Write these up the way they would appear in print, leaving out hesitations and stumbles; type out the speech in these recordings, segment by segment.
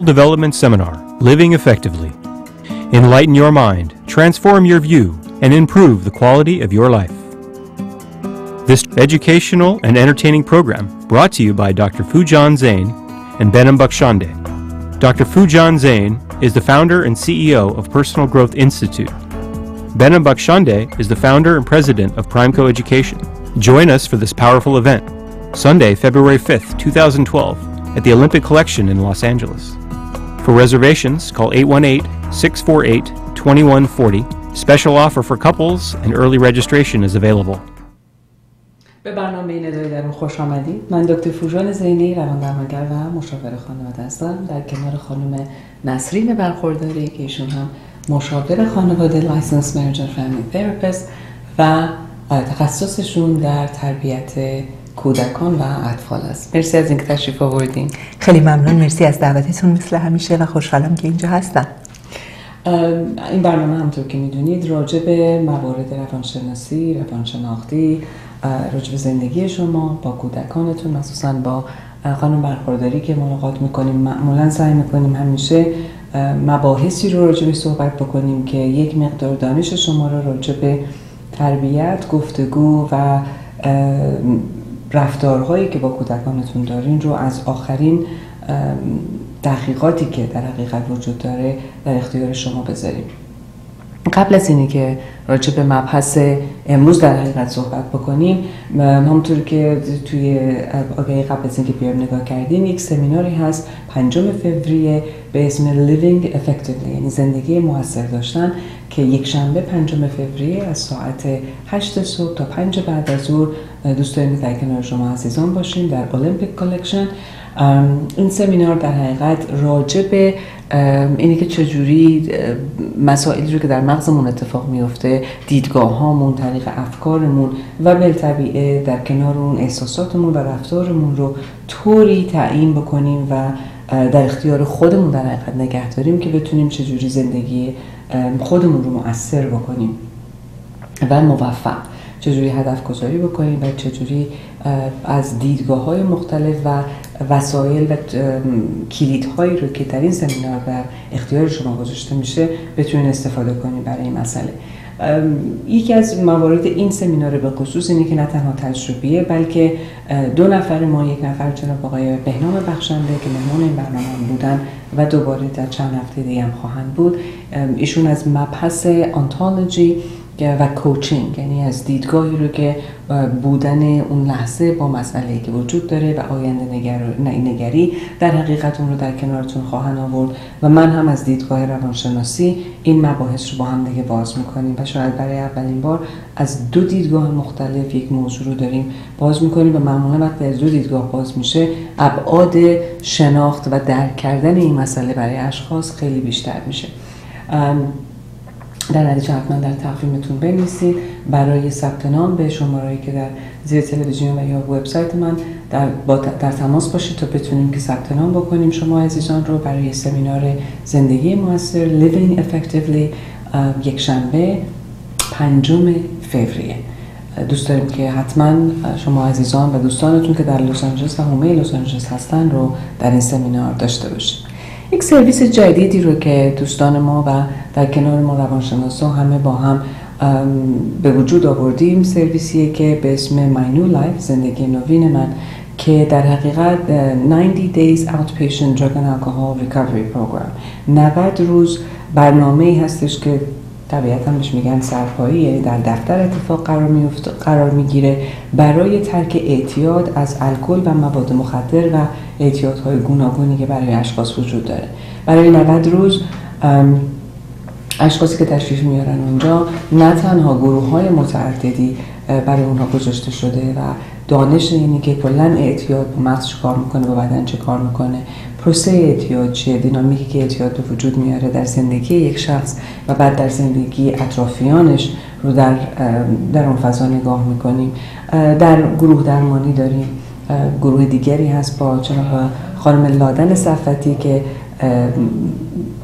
Development Seminar, Living Effectively. Enlighten your mind, transform your view, and improve the quality of your life. This educational and entertaining program brought to you by Dr. Fujan Zain and Behnam Bakhshande. Dr. Fujan Zain is the founder and CEO of Personal Growth Institute. Behnam Bakhshande is the founder and president of Primeco Education. Join us for this powerful event, Sunday, February 5th, 2012, at the Olympic Collection in Los Angeles. For reservations, call 818-648-2140. Special offer for couples and early registration is available. به برنامه ندای درون خوش آمدید. من دکتر فوژان زینی، روان‌درمانگر و مشاور خانواده هستم. در کنار خانم نسرین برخورداری که ایشون هم مشاور خانواده لایسنس منیجر فامیلی تراپیست و تخصصشون در تربیت کودکان و اطفال است. مرسی از اینکه تشریف آوردین. خیلی ممنون، مرسی از دعوتتون مثل همیشه و خوشحالم که اینجا هستم. این برنامه همونطور که میدونید راجع به موارد روانشناسی، روانشناختی، راجع به زندگی شما با کودکانتون، مخصوصا با خانم برخورداری که ملاقات میکنیم، معمولا سعی میکنیم همیشه مباحثی رو راجع به صحبت بکنیم که یک مقدار دانش شما رو راجع به تربیت، گفتگو و رفتارهایی که با کودکانتون دارین رو از آخرین تحقیقاتی که در حقیقت وجود داره در اختیار شما بذاریم. قبل از اینی که راجع به مبحث امروز در حقیقت صحبت بکنیم، همونطور که توی آگهی قبل از اینکه بیایم نگاه کردیم، یک سمیناری هست 5 فوریه به اسم Living Effectively، یعنی زندگی مؤثر داشتن، که یک شنبه 5 فوریه از ساعت 8 صبح تا 5 بعد از ظهر دوست داریم در کنار شما عزیزان باشیم در اولمپیک کالکشن. این سمینار در حقیقت راجع به اینی که چجوری مسائلی رو که در مغزمون اتفاق میفته، دیدگاه هامون، طریق افکارمون و بالطبیعه در کنار اون احساساتمون و رفتارمون رو طوری تعیین بکنیم و در اختیار خودمون در حقیقت نگه داریم که بتونیم چجوری زندگی خودمون رو مؤثر بکنیم و موفق، چجوری هدف گذاری بکنیم و چجوری از دیدگاه‌های مختلف و وسایل و کلیدهایی رو که در این سمینار در اختیار شما گذاشته میشه بتونین استفاده کنیم برای این مسئله. یکی از موارد این سمینار به خصوص اینه که نه تنها تجربیه، بلکه 2 نفر ما، یک نفر جناب آقای بهنام بخشنده که مهمان این برنامه بودن و دوباره در چند هفته دیگه هم خواهند بود، ایشون از مبحث آنتولوژی و کوچینگ، یعنی از دیدگاهی رو که بودن اون لحظه با مسئله‌ای که وجود داره و آینده نگری در حقیقت اون رو در کنارتون خواهند آورد و من هم از دیدگاه روانشناسی این مباحث رو با هم دیگه باز میکنیم و شاید برای اولین بار از 2 دیدگاه مختلف یک موضوع رو داریم باز میکنیم و معمولا وقتی از 2 دیدگاه باز میشه ابعاد شناخت و درک کردن این مسئله برای اشخاص خیلی بیشتر میشه. در نتیجه حتما در تقویمتون بنویسید. برای ثبت نام به شماره‌ای که در زیر تلویزیون و یا وبسایت من در تماس باشید تا بتونیم که ثبت نام بکنیم شما عزیزان رو برای سمینار زندگی مؤثر Living Effectively یک شنبه 5 فوریه. دوست داریم که حتما شما عزیزان و دوستانتون که در لس آنجلس و حومه لس آنجلس هستن رو در این سمینار داشته باشید. یک سرویس جدیدی رو که دوستان ما و در کنار ما روانشناسا همه با هم به وجود آوردیم، سرویسیه که به اسم My New Life، زندگی نوین من، که در حقیقت 90 Days Outpatient Drug and Alcohol Recovery Program، 90 روز برنامه‌ای هستش که طبیعتاً بهش میگن سرپایی، در دفتر اتفاق قرار میگیره برای ترک اعتیاد از الکل و مواد مخدر و اعتیادهای گوناگونی که برای اشخاص وجود داره. برای 90 روز اشخاصی که تشریف میارن اونجا نه تنها گروه‌های متعددی برای اونها گذاشته شده و دانش اینی که کلاً اعتیاد با مغز چه کار میکنه، با بدن چه کار میکنه، پروسه اعتیاد چیه، دینامیکی که اعتیاد به وجود میاره در زندگی یک شخص و بعد در زندگی اطرافیانش رو در اون فضا نگاه میکنیم. در گروه درمانی داریم گروه دیگری هست با جناب خانم لادن صفتی که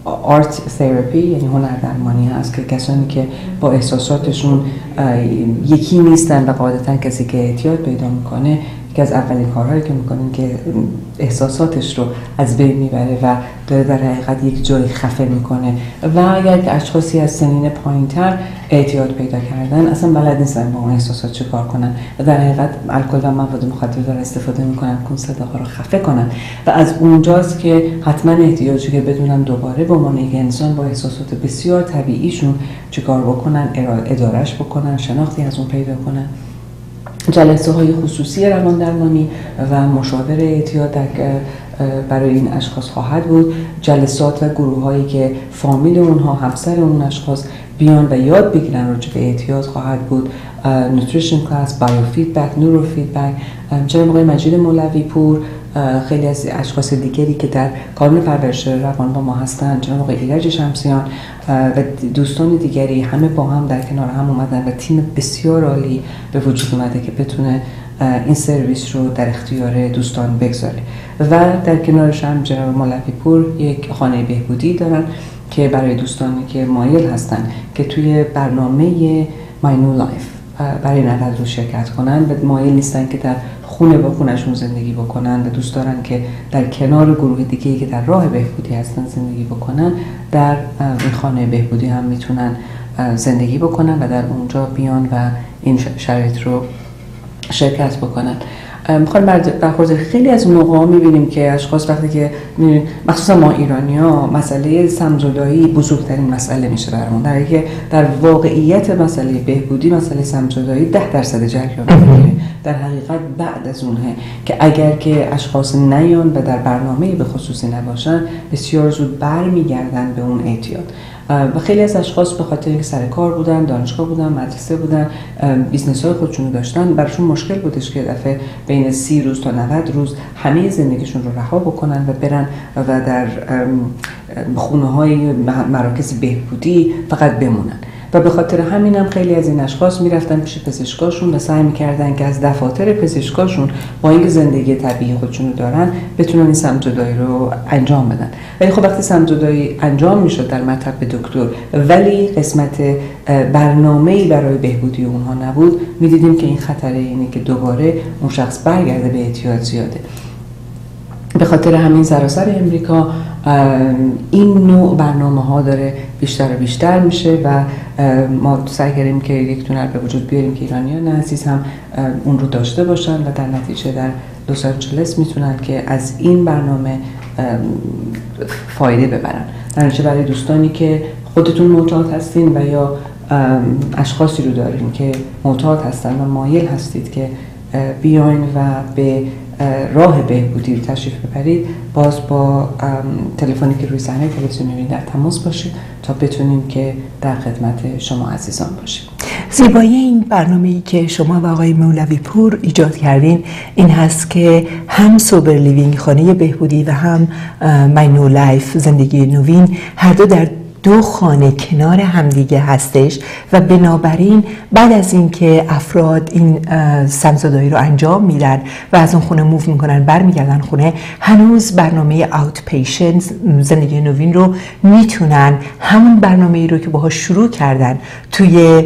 آرت تراپی یعنی هنر درمانی هست که کسانی که با احساساتشون یکی نیستن و قاعدتا کسی که اعتیاد پیدا میکنه یکی از اولین کارهایی که میکنیم که احساساتش رو از بین میبره و داره در حقیقت یک جای خفه میکنه. و اگر که اشخاصی از سنین پایینتر اعتیاد پیدا کردن اصلا بلد نیستن با اون احساسات چه کار کنن و در حقیقت الکل و مواد مخدر داره استفاده میکنن که اون صداها رو خفه کنن و از اونجاست که حتما احتیاجی که بدونن دوباره به عنوان یک انسان با احساسات بسیار طبیعیشون چیکار بکنن، ادارش بکنن، شناختی از اون پیدا کنن. جلسه های خصوصی رواندرمانی و مشاور اعتیاد برای این اشخاص خواهد بود. جلسات و گروه هایی که فامیل اونها، همسر اون اشخاص بیان و یاد بگیرن راجع به اعتیاد خواهد بود. نوتریشن کلاس، بایو فیدبک، نورو فیدبک. جناب آقای مجید مولوی پور، خیلی از اشخاص دیگری که در کانون پرورش روان با ما هستند، جناب آقای ایرج شمسیان و دوستان دیگری، همه با هم در کنار هم اومدن و تیم بسیار عالی به وجود اومده که بتونه این سرویس رو در اختیار دوستان بگذاره. و در کنارش هم جناب مولوی پور یک خانه بهبودی دارن که برای دوستانی که مایل هستن که توی برنامه My New Life برای 90 روز شرکت کنن و مایل نیستن که در خونه با خونشون زندگی بکنن و دوست دارن که در کنار گروه دیگه‌ای که در راه بهبودی هستن زندگی بکنن، در این خانه بهبودی هم میتونن زندگی بکنن و در اونجا بیان و این شرایط رو شرکت بکنن. میخوام برخورد خیلی از موقعا میبینیم که اشخاص وقتی که مخصوصا ما ایرانی‌ها مسئله سم‌زدایی بزرگترین مسئله میشه برامون، در حالی که در واقعیت مسئله بهبودی مسئله سم‌زدایی 10% جریان میگیره. در حقیقت بعد از اونه که اگر که اشخاص نیان و در برنامه به خصوصی نباشن بسیار زود برمیگردن به اون اعتیاد. و خیلی از اشخاص به خاطر اینکه سر کار بودن، دانشگاه بودن، مدرسه بودن، بیزنس های خودشون داشتن، براشون مشکل بودش که دفعه بین 30 روز تا 90 روز همه زندگیشون رو رها بکنن و برن و در خونه های مراکز بهبودی فقط بمونن. و به خاطر همین هم خیلی از این اشخاص میرفتن پیش پزشکاشون و سعی میکردن که از دفاتر پزشکاشون با اینکه زندگی طبیعی خودشون رو دارن بتونن این سم‌زدایی رو انجام بدن. ولی خب وقتی سم‌زدایی انجام میشد در مطب دکتر ولی قسمت برنامه‌ای برای بهبودی اونها نبود، میدیدیم که این خطر اینه که دوباره اون شخص برگرده به اعتیاد زیاده. به خاطر همین سراسر امریکا این نوع برنامه ها داره بیشتر و بیشتر میشه و ما سعی کردیم که یک تونل به وجود بیاریم که ایرانیان عزیز هم اون رو داشته باشن و در نتیجه در لس آنجلس میتونن که از این برنامه فایده ببرن. در نتیجه برای دوستانی که خودتون معتاد هستین و یا اشخاصی رو دارین که معتاد هستن و مایل هستید که بیاین و به راه بهبودی تشریف ببرید، باز با تلفنی که روی صحنه تلویزیون می‌بینید در تماس باشید تا بتونیم که در خدمت شما عزیزان باشیم. زیبایی این برنامه‌ای که شما و آقای مولوی پور ایجاد کردین این هست که هم سوبر لیوینگ خانه بهبودی و هم My New Life زندگی نوین هر دو در دو خانه کنار همدیگه هستش و بنابراین بعد از اینکه افراد این سم‌زدایی رو انجام میدن و از اون خونه موو میکنن برمیگردن خونه، هنوز برنامه اوت پیشنت زندگی نوین رو میتونن همون برنامه‌ای رو که باهاش شروع کردن توی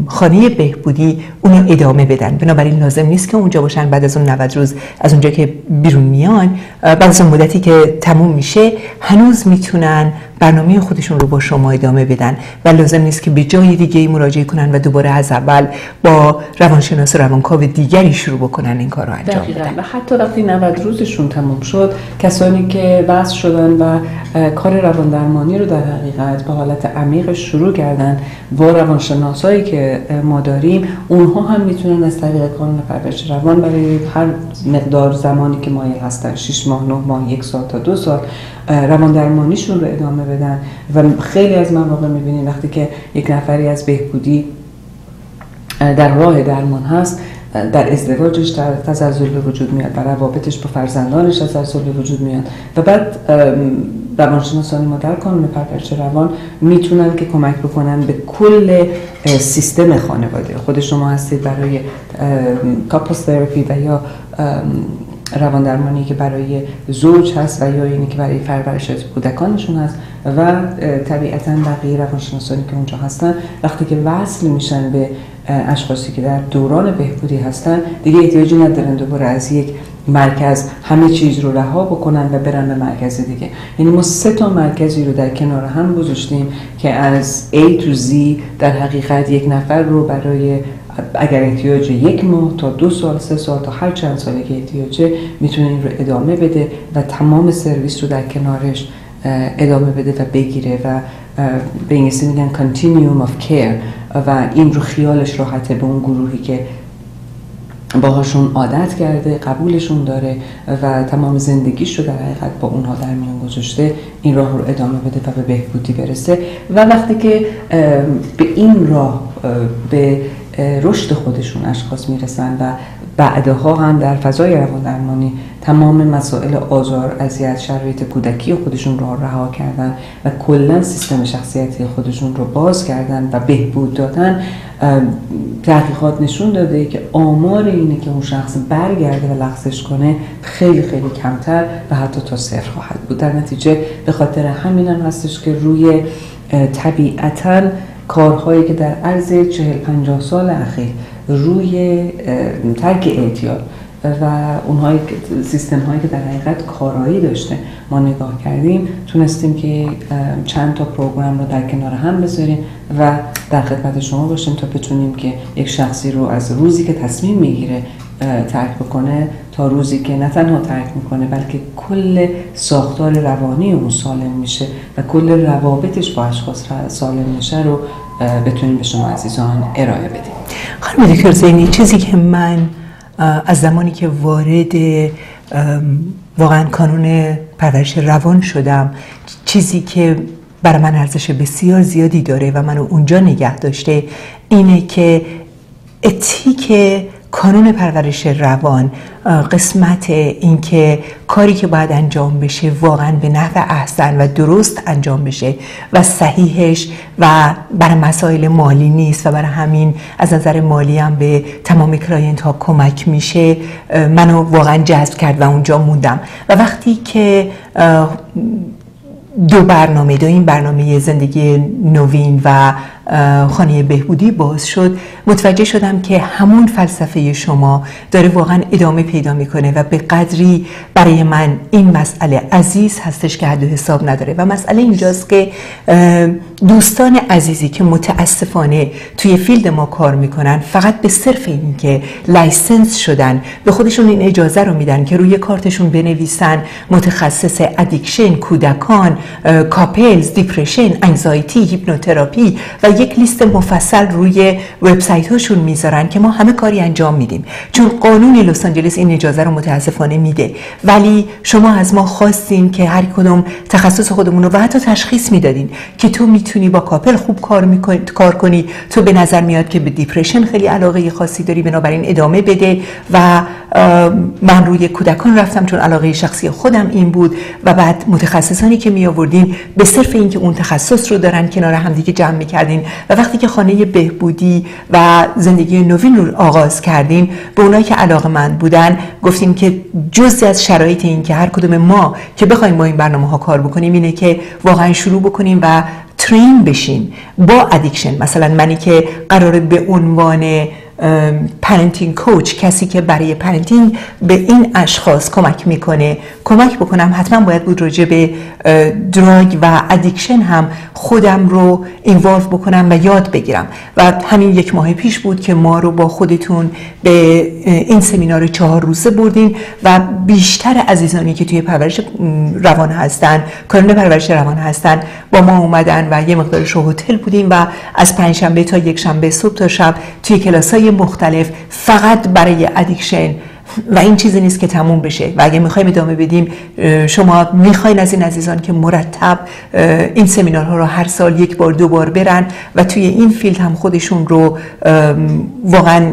خانه بهبودی اونو ادامه بدن. بنابراین لازم نیست که اونجا باشن بعد از اون 90 روز از اونجا که بیرون میان، بعد از اون مدتی که تموم میشه هنوز میتونن برنامه خودشون رو با شما ادامه بدن و لازم نیست که به جای دیگه مراجعه کنن و دوباره از اول با روانشناس و روانکاو دیگری شروع بکنن این کار رو انجام بدن. و حتی وقتی 90 روزشون تموم شد، کسانی که وصل شدن و کار رواندرمانی رو در حقیقت به حالت عمیق شروع کردن با روانشناسایی که ما داریم، اونها هم میتونن از طریق کانون پرورش روان برای هر مقدار زمانی که مایل هستن، 6 ماه، 9 ماه، 1 سال تا 2 سال رواندرمانیشون رو ادامه بدن. و خیلی از مواقع میبینیم وقتی که یک نفری از بهبودی در راه درمان هست، در ازدواجش در تزلزل به وجود میاد، در روابطش با فرزندانش تزلزل به وجود میاد و بعد روانشناسان ما در کانون پرورش روان میتونن که کمک بکنن به کل سیستم خانواده. خود شما هستید برای کاپلز تراپی و یا روان درمانی که برای زوج هست و یا اینی که برای پرورش کودکانشون هست و طبیعتاً بقیه روانشناسانی که اونجا هستن وقتی که وصل میشن به اشخاصی که در دوران بهبودی هستن دیگه احتیاجی ندارن دوباره از یک مرکز همه چیز رو رها بکنن و برن به مرکز دیگه. یعنی ما 3 مرکزی رو در کنار هم گذاشتیم که از A to Z در حقیقت یک نفر رو برای اگر احتیاج 1 ماه تا 2 سال 3 سال تا هر چند سالی که احتیاجه میتونه این رو ادامه بده و تمام سرویس رو در کنارش ادامه بده و بگیره و به انگلیسی میگن continuum of care و این رو خیالش راحته به اون گروهی که باهاشون عادت کرده، قبولشون داره و تمام زندگیش رو در حقیقت با اونها در میان گذاشته این راه رو ادامه بده و به بهبودی برسه. و وقتی که به این راه به رشد خودشون اشخاص میرسن و بعدها هم در فضای رواندرمانی تمام مسائل آزار، اذیت، شرایط کودکی خودشون رو رها کردن و کلا سیستم شخصیتی خودشون رو باز کردن و بهبود دادن، تحقیقات نشون داده که آمار اینه که اون شخص برگرده و لغزش کنه خیلی خیلی کمتر و حتی تا 0 خواهد بود. در نتیجه به خاطر همین هم هستش که روی طبیعتاً کارهایی که در عرض 40-50 سال اخیر روی ترک اعتیاد و اونهایی سیستم هایی که در حقیقت کارایی داشته ما نگاه کردیم، تونستیم که چند تا پروگرام رو در کنار هم بذاریم و در خدمت شما باشیم تا بتونیم که یک شخصی رو از روزی که تصمیم میگیره ترک بکنه تا روزی که نه تنها ترک میکنه بلکه کل ساختار روانی اون سالم میشه و کل روابطش با اشخاص سالم میشه رو بتونیم به شما عزیزان ارائه بدیم. خانم دکتر زینی، چیزی که من از زمانی که وارد واقعا کانون پرورش روان شدم، چیزی که برای من ارزش بسیار زیادی داره و منو اونجا نگه داشته اینه که اتیک کانون پرورش روان، قسمت این که کاری که باید انجام بشه واقعا به نحو احسن و درست انجام بشه و صحیحش و برای مسائل مالی نیست و برای همین از نظر مالی هم به تمام کلاینت ها کمک میشه، منو واقعا جذب کرد و اونجا موندم. و وقتی که این برنامه زندگی نوین و خانه بهبودی باز شد، متوجه شدم که همون فلسفه شما داره واقعا ادامه پیدا میکنه و به قدری برای من این مسئله عزیز هستش که حد و حساب نداره. و مسئله اینجاست که دوستان عزیزی که متاسفانه توی فیلد ما کار میکنن فقط به صرف این که لایسنس شدن به خودشون این اجازه رو میدن که روی کارتشون بنویسن متخصص ادیکشن، کودکان، کاپلز، دیپرشن، انگزایتی، هیپنوتراپی و یک لیست مفصل روی وبسایت هاشون میذارن که ما همه کاری انجام میدیم چون قانون لس آنجلس این اجازه رو متاسفانه میده. ولی شما از ما خواستین که هر کدوم تخصص خودمون رو و حتی تشخیص میدادین که تو میتونی با کاپل خوب کار کنی، تو به نظر میاد که به دیپرشن خیلی علاقه خاصی داری بنابراین ادامه بده. و من روی کودکان رفتم چون علاقه شخصی خودم این بود و بعد متخصصانی که می آوردین به صرف اینکه اون تخصص رو دارن کنار همدیگه جمع می‌کردین و وقتی که خانه بهبودی و زندگی نوین رو آغاز کردیم به اونایی که علاقه‌مند بودن گفتیم که جزئی از شرایط این که هر کدوم ما که بخوایم با این برنامه‌ها کار بکنیم اینه که واقعا شروع بکنیم و ترین بشیم با ادیکشن. مثلا منی که قراره به عنوان پرنتینگ کوچ، کسی که برای پرنتینگ به این اشخاص کمک بکنم، حتما باید بود راجع به دراگ و ادیکشن هم خودم رو اینوالو بکنم و یاد بگیرم. و همین 1 ماه پیش بود که ما رو با خودتون به این سمینار 4 روزه بردین و بیشتر عزیزانی که توی پرورش روان هستن، کانون پرورش روان هستن با ما اومدن و یه مقدارش رو هتل بودیم و از پنجشنبه تا یکشنبه صبح تا شب توی کلاس‌های مختلف فقط برای ادیکشن. و این چیزی نیست که تموم بشه و اگه میخوایم ادامه بدیم شما میخواین از این عزیزان که مرتب این سمینارها رو هر سال 1 بار 2 بار برن و توی این فیلد هم خودشون رو واقعا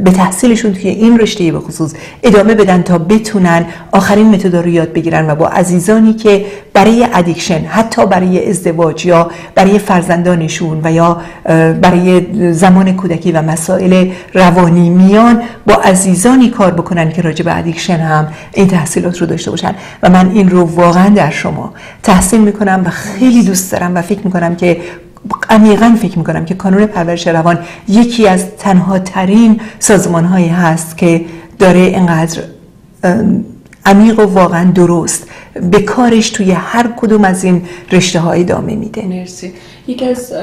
به تحصیلشون توی این رشته به خصوص ادامه بدن تا بتونن آخرین متدا رو یاد بگیرن و با عزیزانی که برای ادیکشن، حتی برای ازدواج یا برای فرزندانشون و یا برای زمان کودکی و مسائل روانی میان، با عزیزانی کار بکنن که راجع به ادیکشن هم این تحصیلات رو داشته باشن. و من این رو واقعا در شما تحسین میکنم و خیلی دوست دارم و فکر میکنم که عمیقاً فکر میکنم که کانون پرورش روان یکی از تنها ترین سازمان هایی هست که داره اینقدر عمیق و واقعا درست به کارش توی هر کدوم از این رشته ها ادامه میده. مرسی. یکی از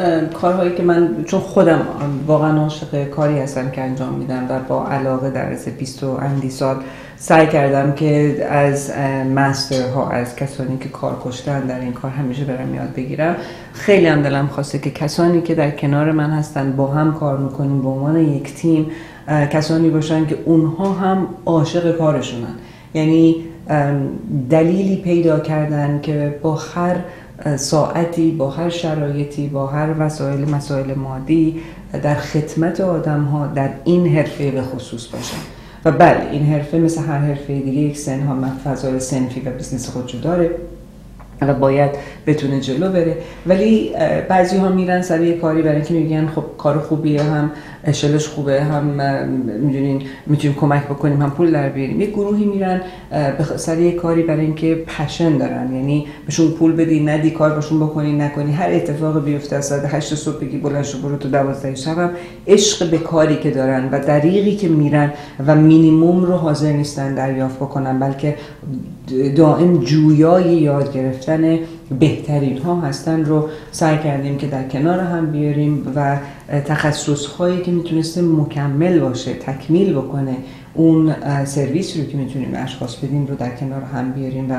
کارهایی که من چون خودم واقعا عاشق کاری هستم که انجام میدم و با علاقه در از 20 و اندی سال سعی کردم که از مسترها، از کسانی که کار کشتن در این کار همیشه برم یاد بگیرم. خیلی هم دلم خواسته که کسانی که در کنار من هستن با هم کار میکنیم به عنوان یک تیم، کسانی باشن که اونها هم عاشق کارشونن، یعنی دلیلی پیدا کردن که با هر ساعتی، با هر شرایطی، با هر مسائل مادی در خدمت آدم ها در این حرفه به خصوص باشن. و بله، این حرفه مثل هر حرفه دیگه یک سنها فضای صنفی و بیزنس خودشو داره و باید بتونه جلو بره، ولی بعضی ها میرن سر یه کاری برای اینکه میگن خب کار خوبیه، هم اشلش خوبه، هم میدونین میتونیم کمک بکنیم، هم پول در بیاریم. یه گروهی میرن سر یه کاری برای اینکه پشن دارن، یعنی بهشون پول بدی ندی، کار باشون بکنی نکنی، هر اتفاق بیفته از ساعت 8 صبح بگی بلند شو برو تو 12 شب، هم عشق به کاری که دارن و دریغی که میرن و مینیمم رو حاضر نیستن دریافت بکنن، بلکه دائم جویای یاد گرفتن بهترین ها هستن رو سعی کردیم که در کنار هم بیاریم و تخصص هایی که میتونسته مکمل باشه، تکمیل بکنه اون سرویسی رو که میتونیم به اشخاص بدیم رو در کنار هم بیاریم و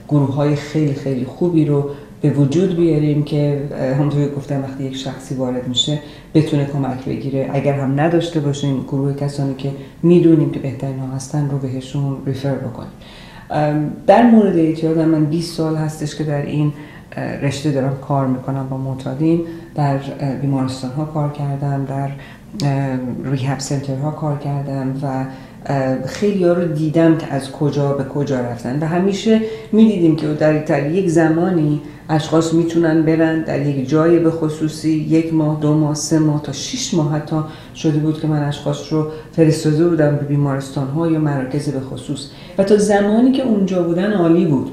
گروه های خیلی خیلی خوبی رو به وجود بیاریم که همونطور که گفتم وقتی یک شخصی وارد میشه بتونه کمک بگیره. اگر هم نداشته باشیم گروه کسانی که میدونیم که بهترین ها هستن رو بهشون ریفر بکنیم. در مورد اعتیاد من 20 سال هستش که در این رشته دارم کار میکنم با معتادین. در بیمارستان ها کار کردم، در ریهاب سنتر ها کار کردم و خیلی ها رو دیدم که از کجا به کجا رفتن و همیشه میدیدیم که در یک زمانی اشخاص میتونن برن در یک جای به خصوصی 1 ماه، 2 ماه، 3 ماه تا 6 ماه حتی شده بود که من اشخاص رو فرستاده بودم به بیمارستان ها یا مراکز به خصوص و تا زمانی که اونجا بودن عالی بود،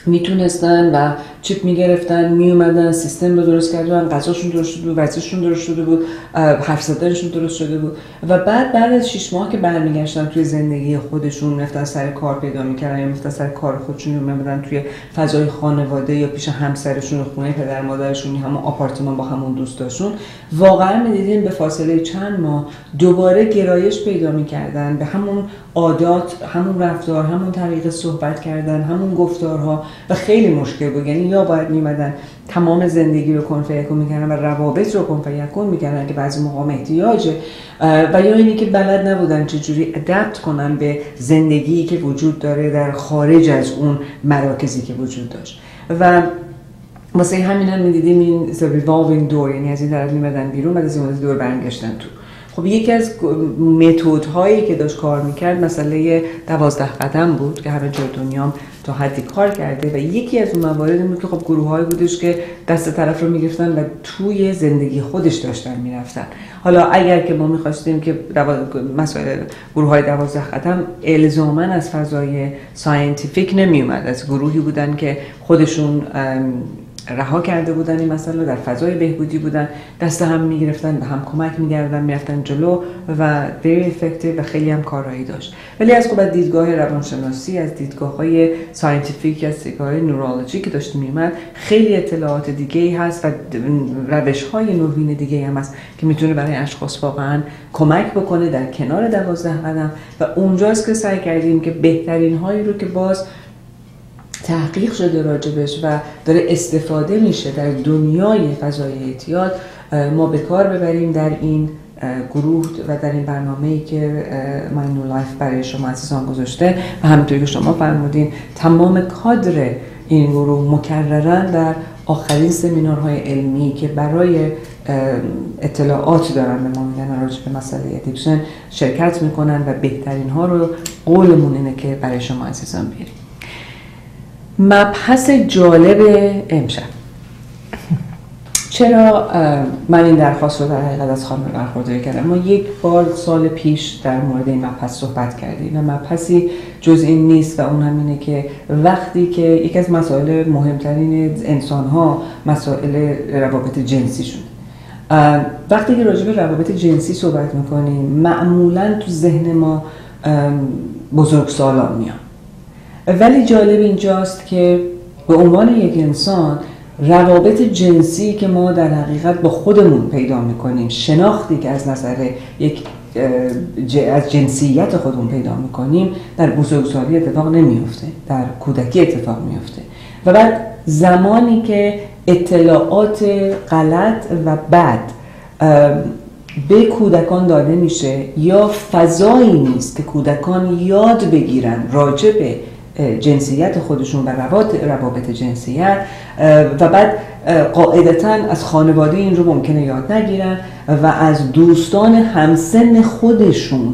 میتونستن و چیپ میگرفتن، میومدن، سیستم رو درست کردن، غذاشون درست شده بود، ورزششون درست شده بود، حرف زدنشون درست شده بود و بعد از 6 ماه که برمیگشتن توی زندگی خودشون، رفتن سر کار پیدا میکردن یا رفتن سر کار خودشون، میومدن توی فضای خانواده یا پیش همسرشون، خونه پدر مادرشون، همون آپارتمان با همون دوستاشون، واقعا میدیدیم به فاصله چند ماه دوباره گرایش پیدا میکردن به همون عادات، همون رفتار، همون طریق صحبت کردن، همون گفتارها و خیلی مشکل بود. یعنی یا باید میمدن تمام زندگی رو کن فیکون میکردن و روابط رو کن فیکون میکردن که بعضی موقع احتیاجه و یا اینی که بلد نبودن چجوری ادپت کنن به زندگی که وجود داره در خارج از اون مراکزی که وجود داشت و واسه همین هم میدیدیم این revolving door، یعنی از این طرف میمدن بیرون بعد از این دور برمیگشتن تو. خب یکی از متدهایی که داشت کار میکرد مسئله 12 قدم بود که همه جای دنیا تا حدی کار کرده و یکی از اون موارد بود که خب گروه‌هایی بودش که دست طرف رو میگرفتن و توی زندگی خودش داشتن میرفتن. حالا اگر که ما میخواستیم که مسائل گروه‌های 12 قدم الزاماً از فضای ساینتیفیک نمیومد، از گروهی بودن که خودشون رها کرده بودن این مسئله، در فضای بهبودی بودن، دست هم میگرفتن، به هم کمک می‌کردن، میرفتن جلو و very effective و خیلی هم کارایی داشت. ولی از خب دیدگاه روانشناسی، از دیدگاه‌های ساینتیفیک، از دیدگاه نورولوژی که داشت میومد، خیلی اطلاعات دیگه‌ای هست و روش‌های نوین دیگه‌ای هم هست که میتونه برای اشخاص واقعاً کمک بکنه در کنار 12 قدم و اونجاست که سعی کردیم که بهترین هایی رو که باز تحقیق شده راجبش و داره استفاده میشه در دنیای فضای اعتیاد ما به کار ببریم در این گروه و در این برنامه‌ای که My New Life برای شما عزیزان گذاشته و همونطوری که شما فرمودین تمام کادر این گروه مکررن در آخرین سمینارهای علمی که برای اطلاعات دارن به ما میدن راجع به مسئله ادیکشن شرکت میکنن و بهترین ها رو قولمون اینه که برای شما عزیزان بیاریم. مبحث جالب امشب، چرا من این درخواست رو در حقیقت از خانم برخورداری کردم؟ ما یک بار سال پیش در مورد این مبحث صحبت کردیم و مبحثی جز این نیست و اون هم اینه که وقتی که یکی از مسائل مهمترین انسان ها مسائل روابط جنسی شده، وقتی که راجع به روابط جنسی صحبت میکنیم معمولا تو ذهن ما بزرگسالان میان، ولی جالب اینجاست که به عنوان یک انسان روابط جنسی که ما در حقیقت با خودمون پیدا میکنیم، شناختی که از نظر از جنسیت خودمون پیدا میکنیم در بزرگسالی اتفاق نمیفته، در کودکی اتفاق میفته و بعد زمانی که اطلاعات غلط و بد به کودکان داده میشه یا فضایی نیست که کودکان یاد بگیرن راجع به جنسیت خودشون و روابط جنسیت و بعد قاعدتاً از خانواده این رو ممکنه یاد نگیرن و از دوستان همسن خودشون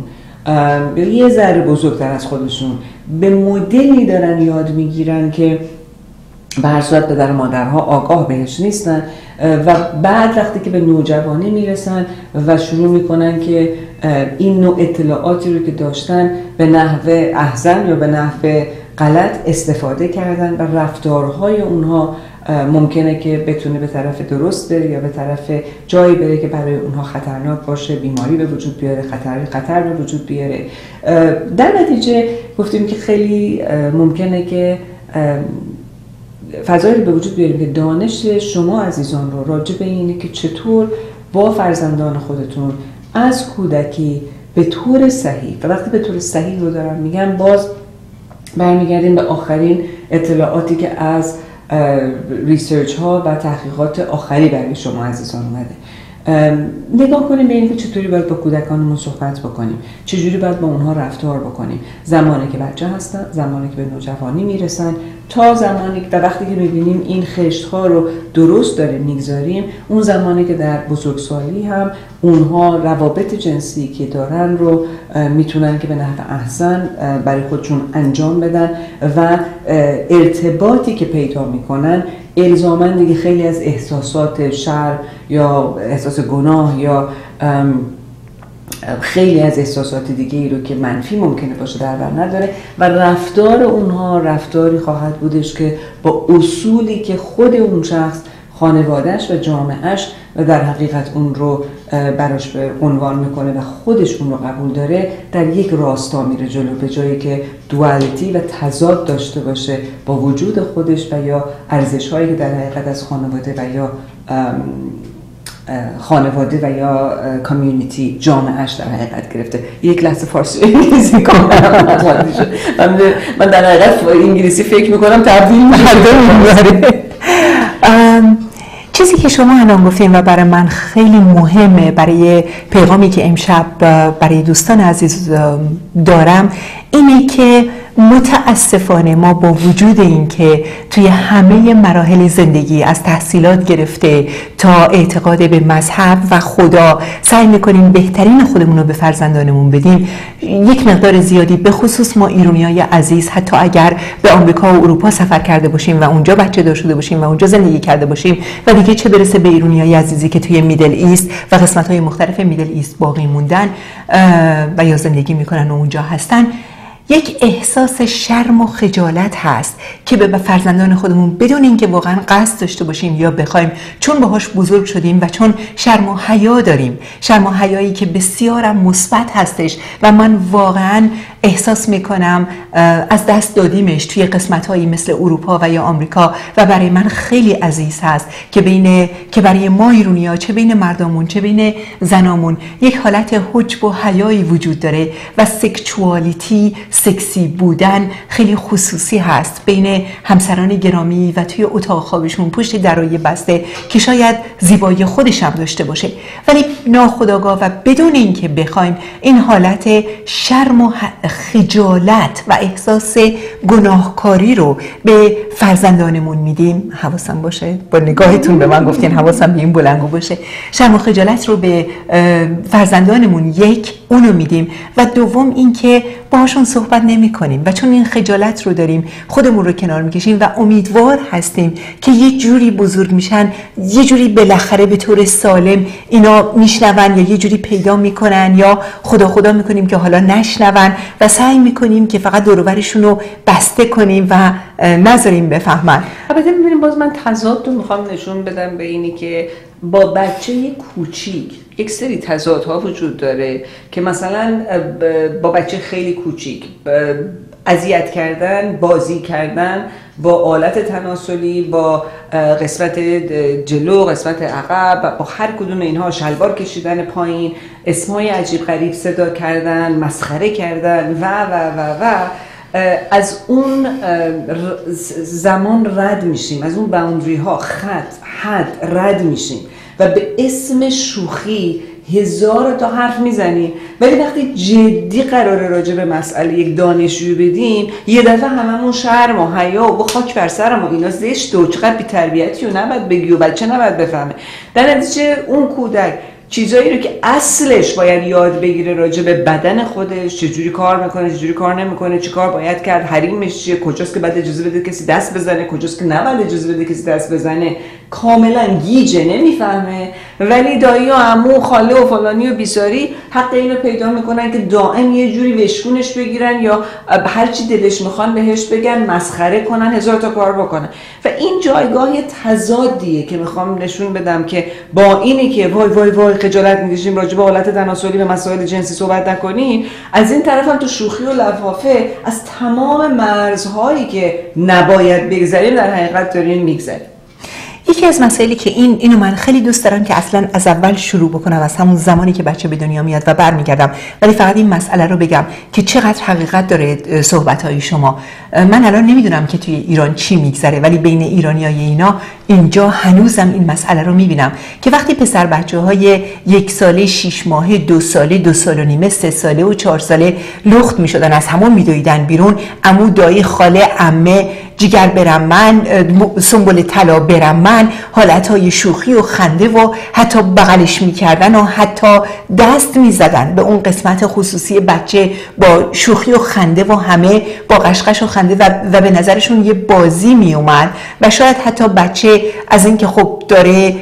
یه ذره بزرگتر از خودشون به مدلی دارن یاد میگیرن که به هر صورت پدر و مادرها آگاه بهش نیستن و بعد وقتی که به نوجوانی میرسن و شروع میکنن که این نوع اطلاعاتی رو که داشتن به نحو احزن یا به نحو غلط استفاده کردن و رفتارهای اونها ممکنه که بتونه به طرف درست بره یا به طرف جایی بره که برای اونها خطرناک باشه، بیماری به وجود بیاره، خطر به وجود بیاره. در نتیجه گفتیم که خیلی ممکنه که فضایی رو به وجود بیاریم که دانش شما عزیزان رو راجع به اینه که چطور با فرزندان خودتون از کودکی به طور صحیح، و وقتی به طور صحیح رو دارم میگم باز برمیگردیم به آخرین اطلاعاتی که از ریسرچ ها و تحقیقات آخری برای شما عزیزان اومده. نگاه کنیم به اینکه چطوری باید با کودکانمون صحبت بکنیم، چجوری باید با اونها رفتار بکنیم زمانی که بچه هستن، زمانی که به نوجوانی میرسن، تا زمانی و وقتی که میبینیم این خشت‌ها رو درست داریم میگذاریم، اون زمانی که در بزرگسالی هم اونها روابط جنسی که دارن رو میتونن که به نحو احسن برای خودشون انجام بدن و ارتباطی که پیدا میکنن الزاماً دیگه خیلی از احساسات شر یا احساس گناه یا خیلی از احساسات دیگه ای رو که منفی ممکنه باشه در بر نداره و رفتار اونها رفتاری خواهد بودش که با اصولی که خود اون شخص، خانوادهش و جامعهش و در حقیقت اون رو براش به عنوان میکنه و خودش اون رو قبول داره در یک راستا میره جلو، به جایی که دوالیتی و تضاد داشته باشه با وجود خودش و یا ارزش‌هایی که در حقیقت از خانواده و یا کامیونیتی جامعهش در حقیقت گرفته. یک لحظه فارسی انگلیسی کنم من در حقیقت انگلیسی فکر میکنم تبدیل میشه. چیزی که شما الان گفتین و برای من خیلی مهمه برای پیغامی که امشب برای دوستان عزیز دارم اینه که متاسفانه ما با وجود این که توی همه مراحل زندگی از تحصیلات گرفته تا اعتقاد به مذهب و خدا سعی میکنیم بهترین خودمون رو به فرزندانمون بدیم، یک مقدار زیادی به خصوص ما ایرانیای عزیز حتی اگر به آمریکا و اروپا سفر کرده باشیم و اونجا بچه دار شده باشیم و اونجا زندگی کرده باشیم و دیگه چه برسه به ایرانیای عزیزی که توی میدل ایست و قسمت‌های مختلف میدل ایست باقی موندن و یا زندگی میکنن و اونجا هستن، یک احساس شرم و خجالت هست که به فرزندان خودمون بدون اینکه واقعا قصد داشته باشیم یا بخوایم، چون باهاش بزرگ شدیم و چون شرم و حیا داریم، شرم و حیایی که بسیارم مثبت هستش و من واقعا احساس میکنم از دست دادیمش توی قسمت‌هایی مثل اروپا و یا آمریکا و برای من خیلی عزیز هست که برای ما ایرانی‌ها چه بین مردمون چه بین زنامون یک حالت حجب و حیایی وجود داره و سکشوالیتی سکسی بودن خیلی خصوصی هست بین همسران گرامی و توی اتاق خوابشون پشت درای بسته که شاید زیبایی خودش هم داشته باشه، ولی ناخودآگاه و بدون اینکه بخوایم این حالت شرم و خجالت و احساس گناهکاری رو به فرزندانمون میدیم. حواسم باشه، با نگاهتون به من گفتین حواسم به این بلنگو باشه. شرم و خجالت رو به فرزندانمون یک اونو میدیم و دوم اینکه باهاشون صحبت نمی کنیم و چون این خجالت رو داریم خودمون رو کنار میکشیم و امیدوار هستیم که یه جوری بزرگ میشن، یه جوری بالاخره به طور سالم اینا میشنون یا یه جوری پیدا میکنن، یا خدا میکنیم که حالا نشنون و سعی میکنیم که فقط دور و برشون رو بسته کنیم و نذاریم بفهمن. البته میبینیم باز من تضاد رو میخوام نشون بدم به اینی که با بچه کوچیک یک سری تضادها وجود داره که مثلا با بچه خیلی کوچیک اذیت کردن، بازی کردن با آلت تناسلی، با قسمت جلو، قسمت عقب، با هر کدوم اینها شلوار کشیدن پایین، اسمای عجیب غریب صدا کردن، مسخره کردن و از اون زمان رد میشیم، از اون باوندری ها حد رد میشیم و به اسم شوخی هزار تا حرف میزنیم، ولی وقتی جدی قراره راجع به مسئله یک دانشجوی بدیم یه دفعه هممون شرم و حیا و خاک بر سرم و اینا زشت و چقدر بی‌تربیتی و نباید بگی و بچه نباید بفهمه. در نتیجه اون کودک چیزایی رو که اصلش باید یاد بگیره راجع به بدن خودش، چجوری کار میکنه، چجوری کار نمیکنه، چی کار باید کرد، حریمش چیه، کجاست که باید اجازه بده کسی دست بزنه، کجاست که نباید اجازه بده کسی دست بزنه، کاملا گیجه، نمیفهمه، ولی دایی و عمو و خاله و فلانی و بیساری حق اینو پیدا میکنن که دائم یه جوری وشکونش بگیرن یا هر چی دلش میخوان بهش بگن، مسخره کنن، هزار تا کار بکنن. و این جایگاه تضادیه که میخوام نشون بدم که با اینی که وای خجالت میکشیم راجع به حالت تناسلی و مسائل جنسی صحبت نکنیم، از این طرف هم تو شوخی و لفافه از تمام مرزهایی که نباید بگذریم در حقیقت داریم میگذریم. یکی از مسائلی که اینو من خیلی دوست دارم که اصلا از اول شروع بکنم، از همون زمانی که بچه به دنیا میاد و برمیگردم، ولی فقط این مسئله رو بگم که چقدر حقیقت داره صحبت‌های شما. من الان نمیدونم که توی ایران چی میگذره، ولی بین ایرانیای اینا اینجا هنوزم این مسئله رو میبینم که وقتی پسر بچه‌های 1 ساله، 6 ماهه، 2 ساله، 2 سال و نیمه، 3 ساله و 4 ساله لخت میشدن، از همون میدویدن بیرون، عمو، دایی، خاله، عمه، جیگر برم من، سنبل طلا برم من، حالتهای شوخی و خنده و حتی بغلش میکردن و حتی دست میزدن به اون قسمت خصوصی بچه با شوخی و خنده و همه با قشقش و خنده و به نظرشون یه بازی میومد و شاید حتی بچه از اینکه خب داره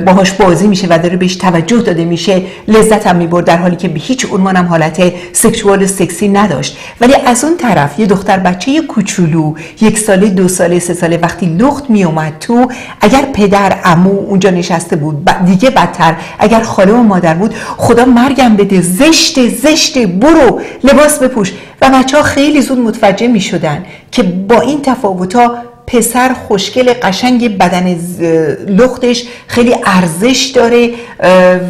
باهاش بازی میشه و داره بهش توجه داده میشه لذت هم میبرد، در حالی که به هیچ عنوان هم حالت سکشوال سکسی نداشت. ولی از اون طرف یه دختر بچه کوچولو 1 ساله، 2 ساله، 3 ساله وقتی لخت میومد تو، اگر پدر، عمو اونجا نشسته بود، دیگه بدتر اگر خاله و مادر بود، خدا مرگم بده، زشته، برو لباس بپوش. و بچه‌ها خیلی زود متوجه میشدن که با این تفاوت‌ها پسر خوشگل قشنگ بدن لختش خیلی ارزش داره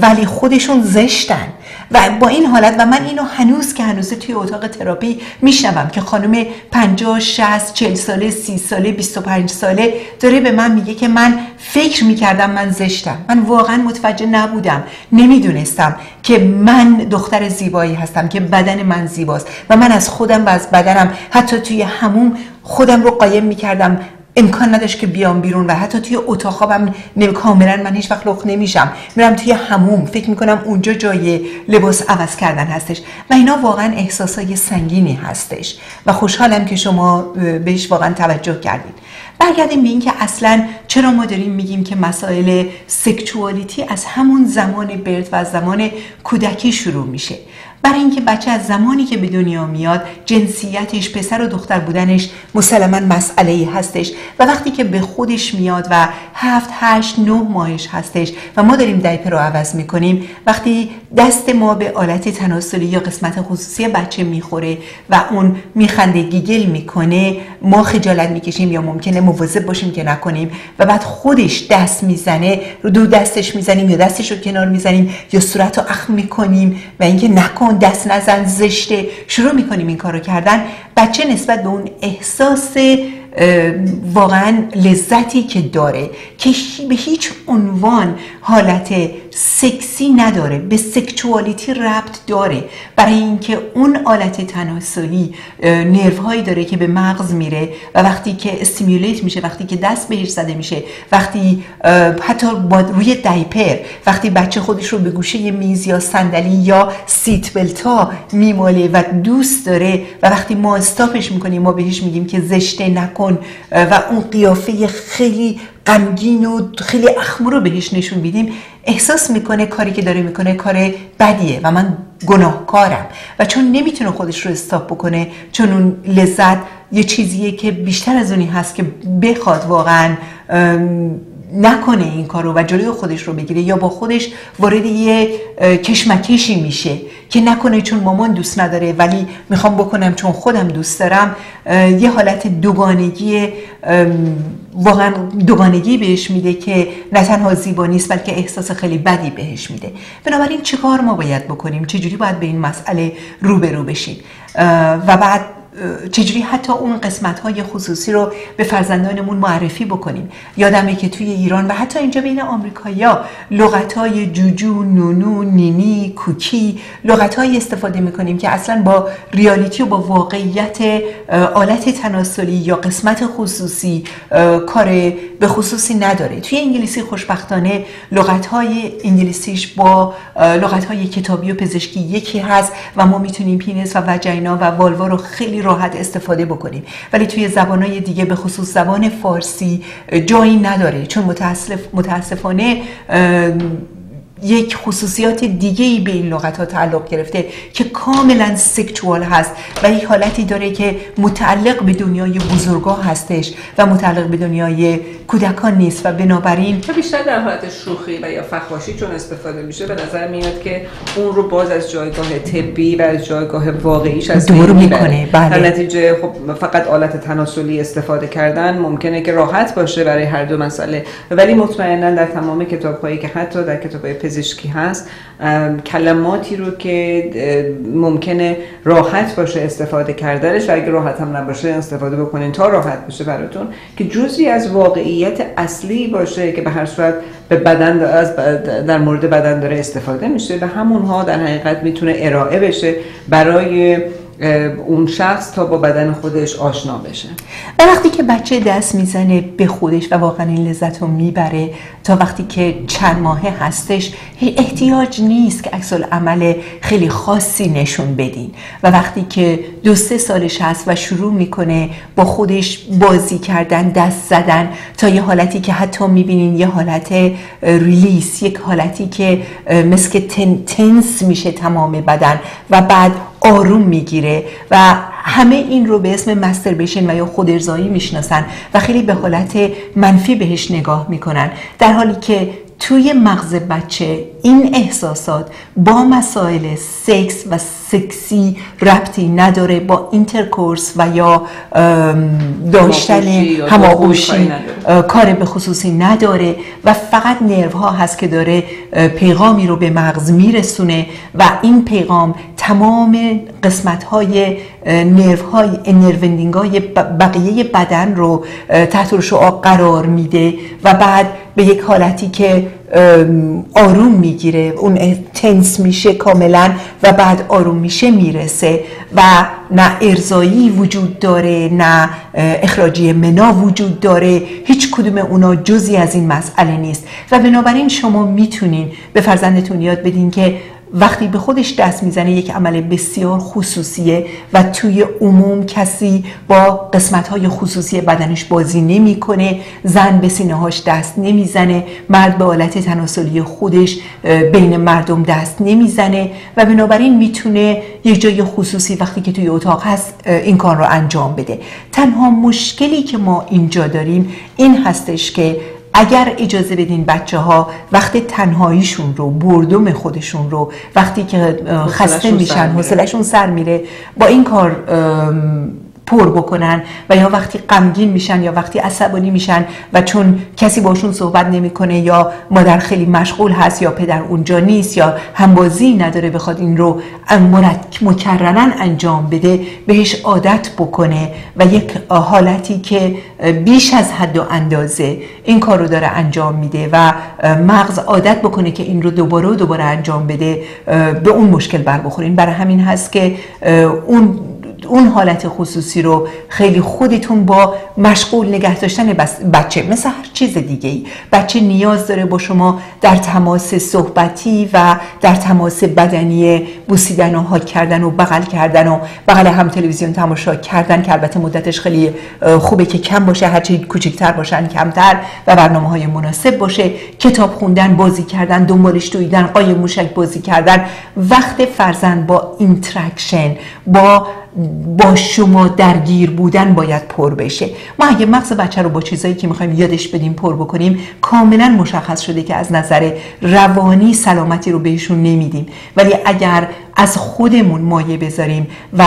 ولی خودشون زشتن. و با این حالت، و من اینو هنوز توی اتاق تراپی میشنوم که خانم 50 60 40 ساله 30 ساله 25 ساله داره به من میگه که من فکر میکردم من زشتم، من واقعا متوجه نبودم، نمیدونستم که من دختر زیبایی هستم، که بدن من زیباست و من از خودم و از بدنم حتی توی حموم خودم رو قایم میکردم، امکان نداشت که بیام بیرون و حتی توی اتاق خوابم کاملا من هیچ وقت لخت نمیشم، میرم توی حموم، فکر میکنم اونجا جای لباس عوض کردن هستش و اینا واقعا احساسای سنگینی هستش و خوشحالم که شما بهش واقعا توجه کردید. برگردیم به این که اصلا چرا ما داریم میگیم که مسائل سکشوالیتی از همون زمان برد و از زمان کودکی شروع میشه. برای اینکه بچه از زمانی که به دنیا میاد جنسیتش، پسر و دختر بودنش مسلماً مسئله‌ای هستش و وقتی که به خودش میاد و 7 8 9 ماهش هستش و ما داریم دایپر رو عوض میکنیم، وقتی دست ما به آلت تناسلی یا قسمت خصوصی بچه میخوره و اون میخنده، گیگل میکنه، ما خجالت میکشیم یا ممکنه مواظب باشیم که نکنیم و بعد خودش دست میزنه، رو دو دستش میزنیم یا دستش رو کنار میزنیم یا صورت رو اخم میکنیم و اینکه نکن نکن، دست نزن، زشته، شروع میکنیم این کارو کردن، بچه نسبت به اون احساس واقعا لذتی که داره که به هیچ عنوان حالت سکسی نداره، به سکشوالیتی ربط داره، برای اینکه اون آلت تناسلی نروهایی داره که به مغز میره و وقتی که استیمولیت میشه، وقتی که دست بهش زده میشه، وقتی حتی با روی دایپر، وقتی بچه خودش رو به گوشه میز یا صندلی یا سیت بلتا میماله و دوست داره و وقتی ما استاپش میکنیم، ما بهش میگیم که زشته نکن و اون قیافه خیلی غمگین و خیلی اخمو رو بهش نشون میدیم، احساس میکنه کاری که داره میکنه کار بدیه و من گناهکارم و چون نمیتونه خودش رو استاپ بکنه، چون اون لذت یه چیزیه که بیشتر از اونی هست که بخواد واقعا نکنه این کارو و جلوی خودش رو بگیره یا با خودش وارد یه کشمکشی میشه که نکنه چون مامان دوست نداره ولی میخوام بکنم چون خودم دوست دارم، یه حالت دوگانگی، واقعا دوگانگی بهش میده که نه تنها زیبا نیست بلکه احساس خیلی بدی بهش میده. بنابراین چه کار ما باید بکنیم؟ چجوری باید به این مسئله روبرو بشیم و بعد چجوری حتی اون قسمت‌های خصوصی رو به فرزندانمون معرفی بکنیم؟ یادمه که توی ایران و حتی اینجا بین آمریکایی‌ها لغت‌های جوجو، نونو، نینی، کوکی، لغت‌هایی استفاده می‌کنیم که اصلاً با ریالیتی و با واقعیت آلت تناسلی یا قسمت خصوصی کار به خصوصی نداره. توی انگلیسی خوشبختانه لغت‌های انگلیسیش با لغت‌های کتابی و پزشکی یکی هست و ما می‌تونیم پینس و وجینا و والوا رو خیلی راحت استفاده بکنیم، ولی توی زبانهای دیگه به خصوص زبان فارسی جایی نداره، چون متاسفانه یک خصوصیات دیگه‌ای به این لغت‌ها تعلق گرفته که کاملا سکشوال هست و یک حالتی داره که متعلق به دنیای بزرگا هستش و متعلق به دنیای کودکان نیست و بنابراین بیشتر در حالت شوخی و یا فحاشی چون استفاده میشه، به نظر میاد که اون رو باز از جایگاه طبی و از جایگاه واقعیش از دور میکنه. در نتیجه خب فقط آلت تناسلی استفاده کردن ممکنه که راحت باشه برای هر دو مسئله، ولی مطمئنا در تمام کتاب‌هایی که حتی در کتاب‌های پزشکی هست کلماتی رو که ممکنه راحت باشه استفاده کردنش و اگه راحت هم نباشه استفاده بکنین تا راحت بشه براتون، که جزئی از واقعیت اصلی باشه که به هر صورت به بدن در مورد بدن داره استفاده میشه و همونها در حقیقت میتونه ارائه بشه برای اون شخص تا با بدن خودش آشنا بشه. و وقتی که بچه دست میزنه به خودش و واقعا این لذت رو میبره، تا وقتی که چند ماهه هستش احتیاج نیست که عکس‌العمل خیلی خاصی نشون بدین و وقتی که 2-3 سالش هست و شروع میکنه با خودش بازی کردن، دست زدن، تا یه حالتی که حتی میبینین یه حالت ریلیس، یک حالتی که مثل تنس میشه تمام بدن و بعد آروم میگیره و همه این رو به اسم مستربیشن و یا خودارضایی میشناسن و خیلی به حالت منفی بهش نگاه میکنن، در حالی که توی مغز بچه این احساسات با مسائل سکس و سکسی ربطی نداره، با اینترکورس و یا داشتن هماغوشی کار به خصوصی نداره و فقط نروها هست که داره پیغامی رو به مغز میرسونه و این پیغام تمام قسمت‌های نروندینگ‌های بقیه بدن رو تحت شعاع قرار میده و بعد به یک حالتی که آروم میگیره، اون تنس میشه کاملا و بعد آروم میشه میرسه و نه ارضایی وجود داره نه اخراجی منا وجود داره، هیچ کدوم اونا جزئی از این مسئله نیست و بنابراین شما میتونین به فرزندتون یاد بدین که وقتی به خودش دست میزنه یک عمل بسیار خصوصیه و توی عموم کسی با قسمت‌های خصوصی بدنش بازی نمی‌کنه، زن به سینه‌هاش دست نمیزنه، مرد به آلت تناسلی خودش بین مردم دست نمیزنه و بنابراین میتونه یک جای خصوصی وقتی که توی اتاق هست این کار رو انجام بده. تنها مشکلی که ما اینجا داریم این هستش که اگر اجازه بدین بچه ها وقت تنهاییشون رو، بردم خودشون رو، وقتی که خسته میشن، حوصله‌شون سر میره، با این کار پر بکنن و یا وقتی غمگین میشن یا وقتی عصبانی میشن و چون کسی باشون صحبت نمیکنه یا مادر خیلی مشغول هست یا پدر اونجا نیست یا همبازی نداره بخواد این رو مکررن انجام بده، بهش عادت بکنه و یک حالتی که بیش از حد و اندازه این کار رو داره انجام میده و مغز عادت بکنه که این رو دوباره انجام بده، به اون مشکل بر بخورین. برای همین هست که اون حالت خصوصی رو خیلی خودتون با مشغول نگه داشتن بچه، مثل هر چیز دیگه ای، بچه نیاز داره با شما در تماس صحبتی و در تماس بدنی، بوسیدن و حال کردن و بغل کردن و بغل هم تلویزیون تماشا کردن که البته مدتش خیلی خوبه که کم باشه، هرچی کوچکتر باشن کمتر و برنامه‌های مناسب باشه، کتاب خوندن، بازی کردن، دنبالش دویدن، قایم موشک بازی کردن، وقت فرزند با اینتراکشن با شما درگیر بودن باید پر بشه. ما اگه مغز بچه رو با چیزایی که میخوایم یادش بدیم پر بکنیم، کاملا مشخص شده که از نظر روانی سلامتی رو بهشون نمیدیم، ولی اگر از خودمون مایه بذاریم و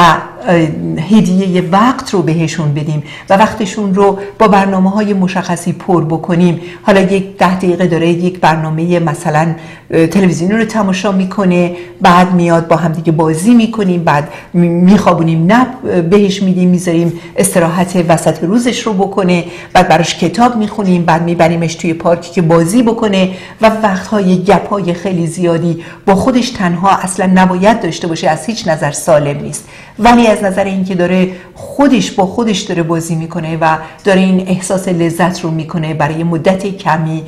هدیه وقت رو بهشون بدیم و وقتشون رو با برنامه‌های مشخصی پر بکنیم، حالا یک 10 دقیقه داره یک برنامه مثلا تلویزیونی رو تماشا میکنه، بعد میاد با هم دیگه بازی میکنیم، بعد میخوابونیم، نه بهش میدیم، میذاریم استراحت وسط روزش رو بکنه، بعد براش کتاب میخونیم، بعد میبریمش توی پارکی که بازی بکنه و وقتهای گپ‌های خیلی زیادی با خودش تنها اصلا نباید داشته باشه، از هیچ نظر سالم نیست. ولی از نظر اینکه داره خودش با خودش داره بازی میکنه و داره این احساس لذت رو میکنه برای مدت کمی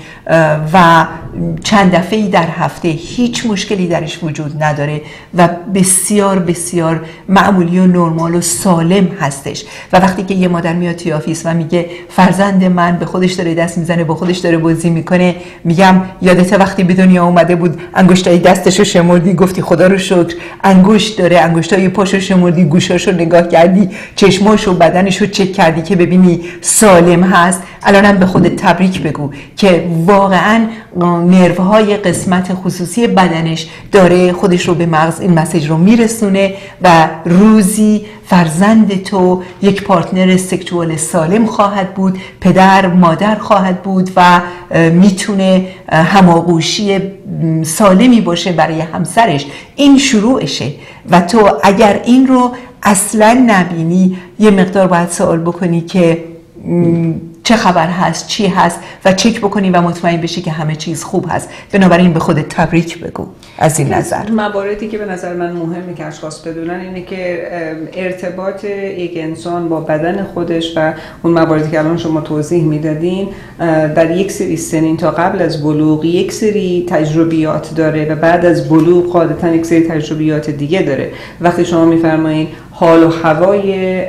و چند دفعه‌ای در هفته، هیچ مشکلی درش وجود نداره و بسیار بسیار معمولی و نرمال و سالم هستش. و وقتی که یه مادر میاد توی آفیس و میگه فرزند من به خودش داره دست میزنه، با خودش داره بازی میکنه، میگم یادت وقتی به دنیا اومده بود انگشتای دستشو شمردی، گفتی خدا رو شکر، انگشت داره، انگشتای پاشو شمردی، گوشاشو نگاه کردی، چشماشو، بدنشو چک کردی که ببینی سالم هست. الانم به خودت تبریک بگو که واقعا نروهای قسمت خصوصی بدنش داره خودش رو به مغز این مسیج رو میرسونه و روزی فرزند تو یک پارتنر سکشوال سالم خواهد بود، پدر مادر خواهد بود و میتونه هماغوشی سالمی باشه برای همسرش. این شروعشه و تو اگر این رو اصلا نبینی، یه مقدار باید سوال بکنی که چه خبر هست، چی هست و چک بکنی و مطمئن بشی که همه چیز خوب هست. بنابراین به خودت تبریک بگو. از این نظر مواردی که به نظر من مهمه که اشخاص بدونن اینه که ارتباط یک انسان با بدن خودش و اون مواردی که الان شما توضیح میدادین در یک سری سنین تا قبل از بلوغ یک سری تجربیات داره و بعد از بلوغ قاعدتاً یک سری تجربیات دیگه داره. وقتی شما میفرمایید حال و هوای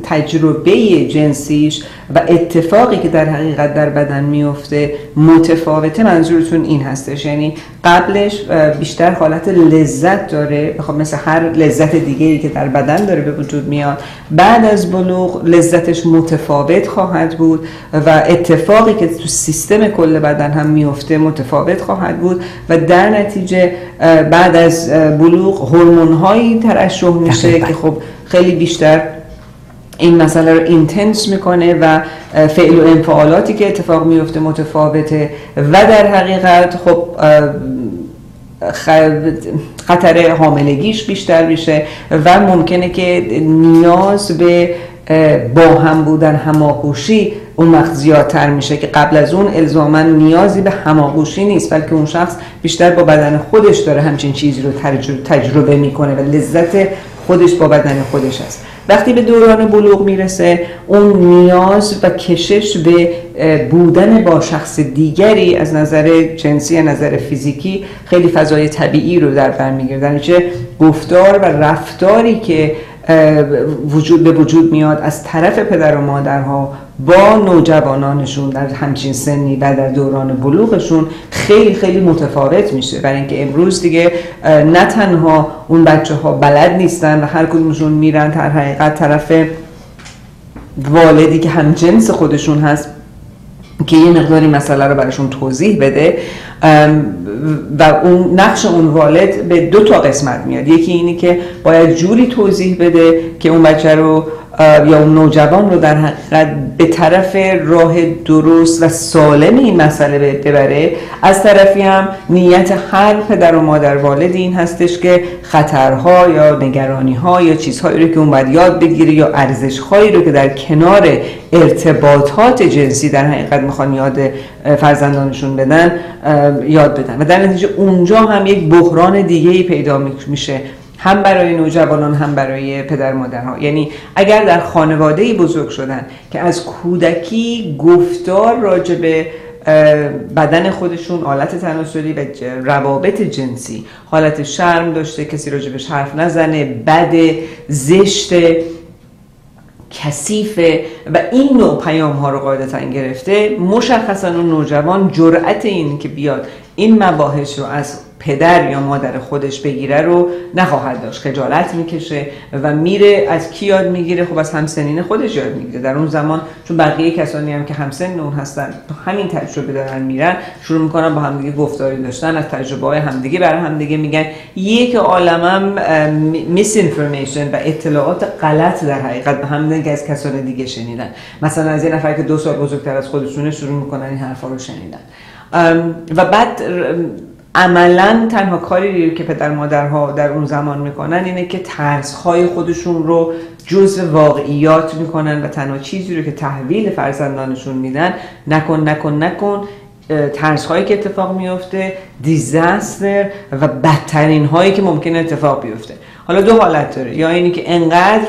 تجربه جنسیش و اتفاقی که در حقیقت در بدن میفته متفاوته، منظورتون این هستش؟ یعنی قبلش بیشتر حالت لذت داره، خب مثل هر لذت دیگه‌ای که در بدن داره به وجود میاد، بعد از بلوغ لذتش متفاوت خواهد بود و اتفاقی که تو سیستم کل بدن هم میفته متفاوت خواهد بود و در نتیجه بعد از بلوغ هورمون‌هایی ترشح میشه که خب خیلی بیشتر این مسئله رو اینتنس میکنه و فعل و انفعالاتی که اتفاق میفته متفاوته و در حقیقت خب خطر حاملگیش بیشتر میشه و ممکنه که نیاز به با هم بودن، هماغوشی اون وقت زیادتر میشه که قبل از اون الزاما نیازی به هماغوشی نیست، بلکه اون شخص بیشتر با بدن خودش داره همچین چیزی رو تجربه میکنه و لذت خودش با بدن خودش هست. وقتی به دوران بلوغ میرسه اون نیاز و کشش به بودن با شخص دیگری از نظر جنسی، از نظر فیزیکی خیلی فضای طبیعی رو در بر میگیره. در نتیجه گفتار و رفتاری که به وجود میاد از طرف پدر و مادرها با نوجوانانشون در همچین سنی و در دوران بلوغشون خیلی خیلی متفاوت میشه، برای اینکه امروز دیگه نه تنها اون بچه ها بلد نیستن و هر کدومشون میرن در حقیقت طرف والدی که هم جنس خودشون هست که یه مقداری مسئله رو براشون توضیح بده، و اون نقش اون والد به 2 تا قسمت میاد. یکی اینی که باید جوری توضیح بده که اون بچه رو یا اون نوجوان رو در حقیقت به طرف راه درست و سالم این مسئله ببره. از طرفی هم نیت هر پدر و مادر والد این هستش که خطرها یا نگرانی‌ها یا چیزهایی رو که اون باید یاد بگیره یا ارزش‌هایی رو که در کنار ارتباطات جنسی در حقیقت میخوان یاد فرزندانشون بدن یاد بدن و در نتیجه اونجا هم یک بحران دیگه‌ای پیدا میشه، هم برای نوجوانان هم برای پدر مادرها. یعنی اگر در خانواده‌ای بزرگ شدن که از کودکی گفتار راجع به بدن خودشون، آلت تناسلی و روابط جنسی حالت شرم داشته، کسی راجبش حرف نزنه، بده، زشته، کثیفه و این نوع پیام ها رو قاعدتا گرفته، مشخصا اون نوجوان جرأت این که بیاد این مباحث رو از پدر یا مادر خودش بگیره رو نخواهد داشت. خجالت میکشه و میره. از کی یاد میگیره؟ خب از همسنین خودش یاد میگیره. در اون زمان چون بقیه کسانی هم که همسن اون هستن تو همین تجربه دارن میرن، شروع میکنن با همدیگه گفتاری داشتن، از تجربه های همدیگه برای همدیگه میگن. یک عالمم میس انفورمیشن و اطلاعات غلط در حقیقت به همدیگه از کسان دیگه شنیدن. مثلا از یه نفر که 2 سال بزرگتر از خودشونه شروع میکنن این حرفا رو شنیدن و بعد عملاً تنها کاری که پدر مادرها در اون زمان میکنن اینه که ترس‌های خودشون رو جزء واقعیات میکنن و تنها چیزی رو که تحویل فرزندانشون میدن نکن ترس‌هایی که اتفاق میفته، دیزاستر و بدترین هایی که ممکنه اتفاق بیفته. حالا 2 حالت داره، یا اینی که انقدر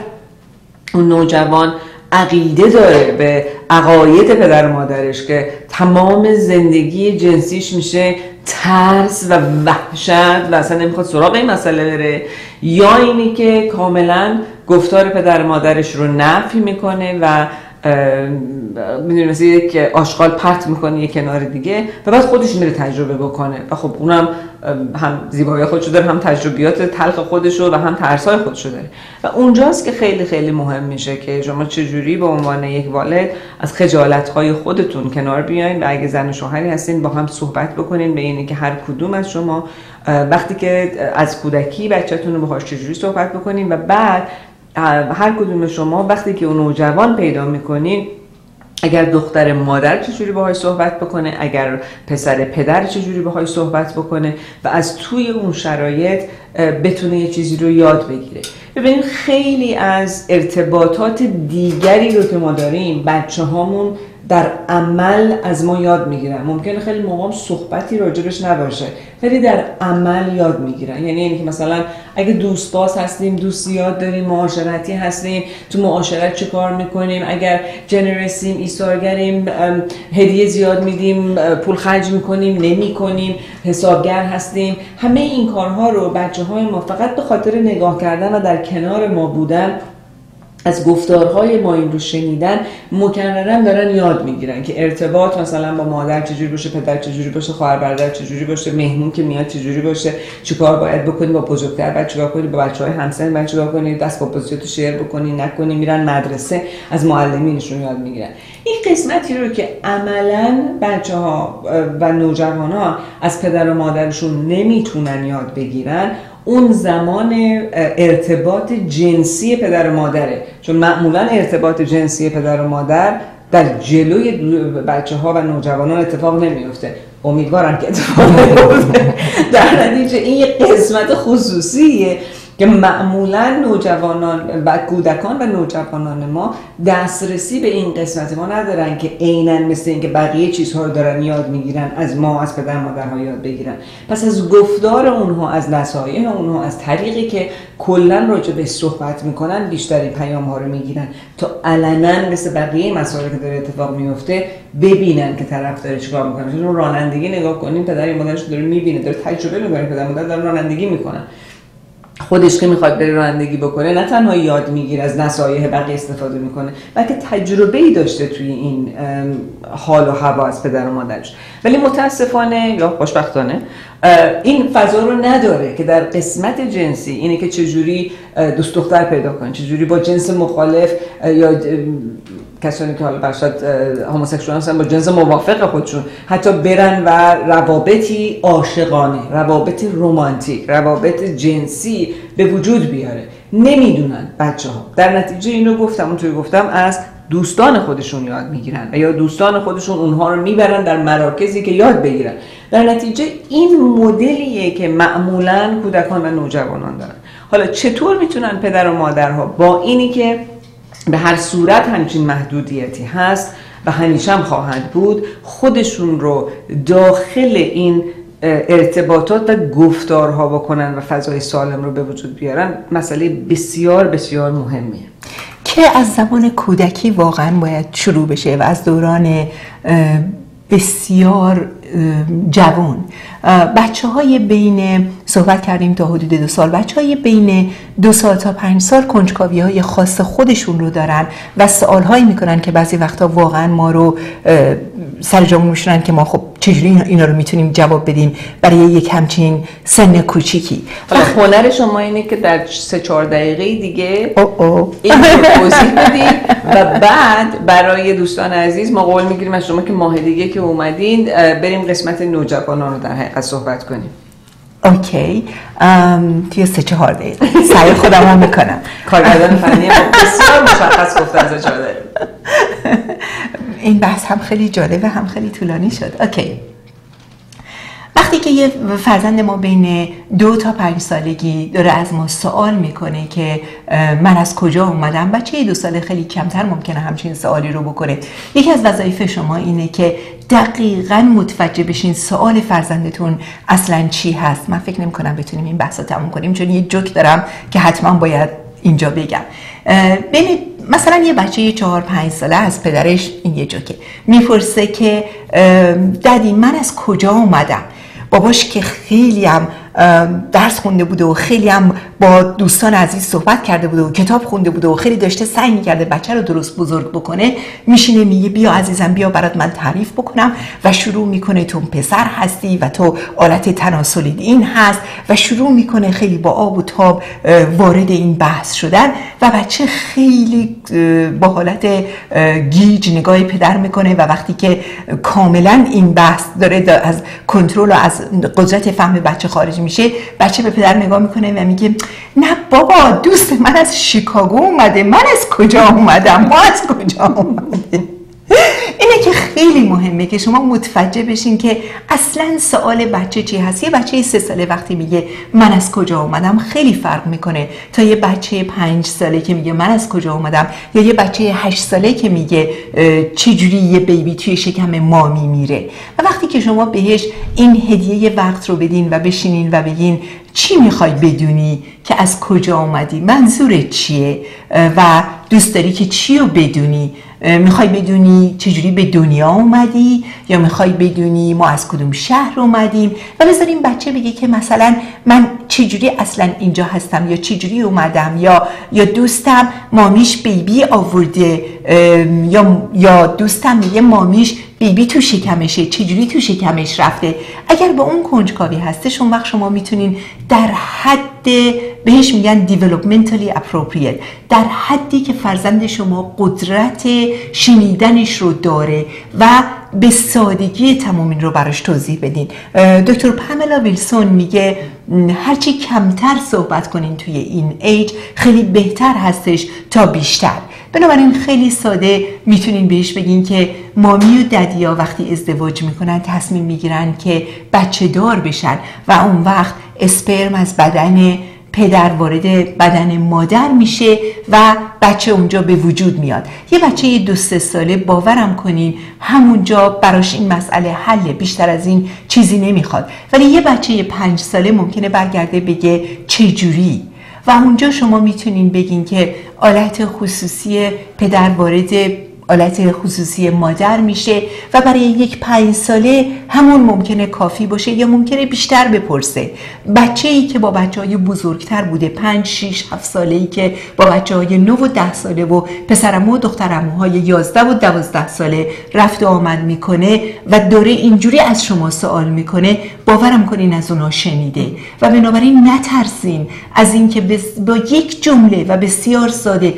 اون نوجوان عقیده داره به عقاید پدر و مادرش که تمام زندگی جنسیش میشه ترس و وحشت و اصلا نمیخواد سراغ این مسئله بره، یا اینی که کاملا گفتار پدر و مادرش رو نفی میکنه و میدونی مثل یک آشغال پرت میکنه یک کنار دیگه و بعد خودش میره تجربه بکنه و خب اونم هم زیبایی خودشو داره، هم تجربیات تلخ خودشو و هم ترسای خودشو داره. و اونجاست که خیلی خیلی مهم میشه که شما چجوری به عنوان یک والد از خجالت‌های خودتون کنار بیاین و اگه زن و شوهری هستین با هم صحبت بکنین به اینه که هر کدوم از شما وقتی که از کودکی بچه‌تون رو باهاش چجوری صحبت بکنین و بعد هر کدوم شما وقتی که اون نوجوان پیدا میکنین، اگر دختر مادر چجوری باهاش صحبت بکنه، اگر پسر پدر چجوری باهاش صحبت بکنه و از توی اون شرایط بتونه یه چیزی رو یاد بگیره. ببینید خیلی از ارتباطات دیگری رو که ما داریم بچه هامون در عمل از ما یاد میگیرن. ممکنه خیلی موقع صحبتی راجبش نباشه ولی در عمل یاد میگیرن. یعنی اینکه مثلا اگه دوست باز هستیم، دوست زیاد داریم، معاشرتی هستیم، تو معاشرت چه کار میکنیم، اگر جنرسیم، ایثارگریم، هدیه زیاد میدیم، پول خرج میکنیم، نمیکنیم، حسابگر هستیم، همه این کارها رو بچه‌های ما فقط به خاطر نگاه کردن و در کنار ما بودن، از گفتارهای ما این رو شنیدن، مکررن دارن یاد میگیرن که ارتباط مثلا با مادر چجوری باشه، پدر چجوری باشه، خواهر برادر چجوری باشه، مهمون که میاد چجوری باشه، چیکار باید بکنی با بزرگتر، بعد چیکار کنی با بچهای همسن، بعد چیکار کنی دست با بزرگتر شیر بکنی نکنی. میرن مدرسه از معلمینشون یاد میگیرن. این قسمتی رو که عملاً بچه‌ها و نوجوان‌ها از پدر و مادرشون نمیتونن یاد بگیرن، اون زمان ارتباط جنسی پدر و مادره. چون معمولا ارتباط جنسی پدر و مادر در جلوی بچه ها و نوجوانان اتفاق نمیفته. امیدوارم که اتفاق نمیفته. در نتیجه این یک قسمت خصوصیه که معمولا نوجوانان و کودکان و نوجوانان ما دسترسی به این قسمت ما ندارن که عیناً مثل این که بقیه چیزها رو دارن یاد میگیرن، از ما، از پدر مادرها یاد بگیرن. پس از گفتار اونها، از نصایح اونها، از طریقی که کلاً راجع به صحبت میکنن بیشتری پیام ها رو میگیرن تا علنا مثل بقیه مسائلی که داره اتفاق میفته ببینن که طرف داره چیکار میکنه. چون رانندگی نگاه کنیم، پدر مادرش داره میبینه، داره تجربه میکنه، پدر مادر داره رانندگی میکنن. خودش که میخواد بره رانندگی بکنه نه تنها یاد میگیره، از نصایح بقیه استفاده میکنه، بلکه تجربه‌ای داشته توی این حال و هوا از پدر و مادرش. ولی متاسفانه یا خوشبختانه این فضا رو نداره که در قسمت جنسی اینه که چجوری دوست دختر پیدا کنه، چجوری با جنس مخالف یا کسانی که حالا برشاد هموسکسوال هستن با جنس موافق خودشون حتی برن و روابطی عاشقانه، روابط رمانتیک، روابط جنسی به وجود بیاره، نمیدونن بچه‌ها. در نتیجه اینو گفتم از دوستان خودشون یاد میگیرن و یا دوستان خودشون اونها رو میبرن در مراکزی که یاد بگیرن. در نتیجه این مدلیه که معمولاً کودکان و نوجوانان دارن. حالا چطور میتونن پدر و مادرها با اینی که به هر صورت همچین محدودیتی هست و همیشه هم خواهد بود خودشون رو داخل این ارتباطات و گفتارها بکنن و فضای سالم رو به وجود بیارن، مسئله بسیار بسیار مهمیه که از زمان کودکی واقعا باید شروع بشه و از دوران بسیار جوان. بچه های بین، صحبت کردیم تا حدود 2 سال، بچه های بین 2 سال تا 5 سال کنجکاوی های خاص خودشون رو دارن و سوال هایی میکنن که بعضی وقتا واقعا ما رو سر جامون میشونن که ما خب چجوری اینا رو میتونیم جواب بدیم برای یک همچین سن کوچیکی. هنر شما اینه که در 3-4 دقیقه دیگه این رو توضیح بدید و بعد برای دوستان عزیز ما قول میگیریم از شما که ماه دیگه که اومدین بریم قسمت نوجوانان رو در حقیقت صحبت کنیم. اوکی، توی 3-4 دقیقه سعی خودم رو میکنم. کارگردان فنی ما بسیار مشخص گفته از 4 دقیقه. این بحث هم خیلی جالب و هم خیلی طولانی شد. اوکی، وقتی که یه فرزند ما بین 2 تا 5 سالگی داره از ما سوال میکنه که من از کجا اومدم، بچه 2 ساله خیلی کمتر ممکنه همچین سوالی رو بکنه. یکی از وظایف شما اینه که دقیقاً متوجه بشین سوال فرزندتون اصلاً چی هست. من فکر نمی‌کنم بتونیم این بحث رو تموم کنیم چون یه جوک دارم که حتما باید اینجا بگم. ببینید مثلا یه بچه 4-5 ساله از پدرش این یه جوکه میپرسه که دادی من از کجا اومدم. باباش که خیلی هم درس خونده بوده و خیلی هم با دوستان عزیز صحبت کرده بوده و کتاب خونده بوده و خیلی داشته سعی میکرده بچه رو درست بزرگ بکنه، میشینه میگه بیا عزیزم بیا برات من تعریف بکنم و شروع میکنه تو پسر هستی و تو آلت تناسلی این هست و شروع میکنه خیلی با آب و تاب وارد این بحث شدن و بچه خیلی با حالت گیج نگاه پدر میکنه و وقتی که کاملا این بحث داره از کنترل و از قدرت فهم بچه خارج میشه، بچه به پدر نگاه میکنه و میگه نه بابا دوست من از شیکاگو اومده، من از کجا اومدم، ما از کجا اومدیم. اینه که خیلی مهمه که شما متوجه بشین که اصلا سوال بچه چی هست. یه بچه 3 ساله وقتی میگه من از کجا اومدم خیلی فرق میکنه تا یه بچه 5 ساله که میگه من از کجا اومدم یا یه بچه 8 ساله که میگه چجوری یه بیبی توی شکم مامی میره. و وقتی که شما بهش این هدیه وقت رو بدین و بشینین و بگین چی میخوای بدونی که از کجا اومدی، منظورت چیه و دوست داری که چی رو بدونی، میخوای بدونی چجوری به دنیا اومدی یا میخوای بدونی ما از کدوم شهر اومدیم و بذاریم بچه بگه که مثلا من چجوری اصلا اینجا هستم یا چجوری اومدم یا دوستم مامیش بیبی آورده یا دوستم میگه مامیش بیبی تو شکمشه، چجوری تو شکمش رفته. اگر با اون کنجکاوی هستش اون وقت شما میتونین در حد بهش میگن developmentally appropriate، در حدی که فرزند شما قدرت شنیدنش رو داره و به سادگی تمام این رو براش توضیح بدین. دکتر پاملا ویلسون میگه هرچی کمتر صحبت کنین توی این ایج خیلی بهتر هستش تا بیشتر. بنابراین خیلی ساده میتونین بهش بگین که مامی و ددیا وقتی ازدواج میکنن تصمیم میگیرن که بچه دار بشن و اون وقت اسپرم از بدن پدر وارد بدن مادر میشه و بچه اونجا به وجود میاد. یه بچه 2-3 ساله باورم کنین همونجا براش این مسئله حله، بیشتر از این چیزی نمیخواد. ولی یه بچه 5 ساله ممکنه برگرده بگه چجوری و اونجا شما میتونین بگین که آلت خصوصی پدر وارد آلت خصوصی مادر میشه و برای یک 5 ساله همون ممکنه کافی باشه یا ممکنه بیشتر بپرسه. بچه‌ای که با بچه‌های بزرگتر بوده 5 6 7 ساله‌ای که با بچه‌های 9 و 10 ساله و پسرعمو و دخترعموهای 11 و 12 ساله رفت و آمد میکنه و دوره اینجوری از شما سوال میکنه، باورم کنین از اونها شنیده و بنابراین نترسین از اینکه با یک جمله و بسیار ساده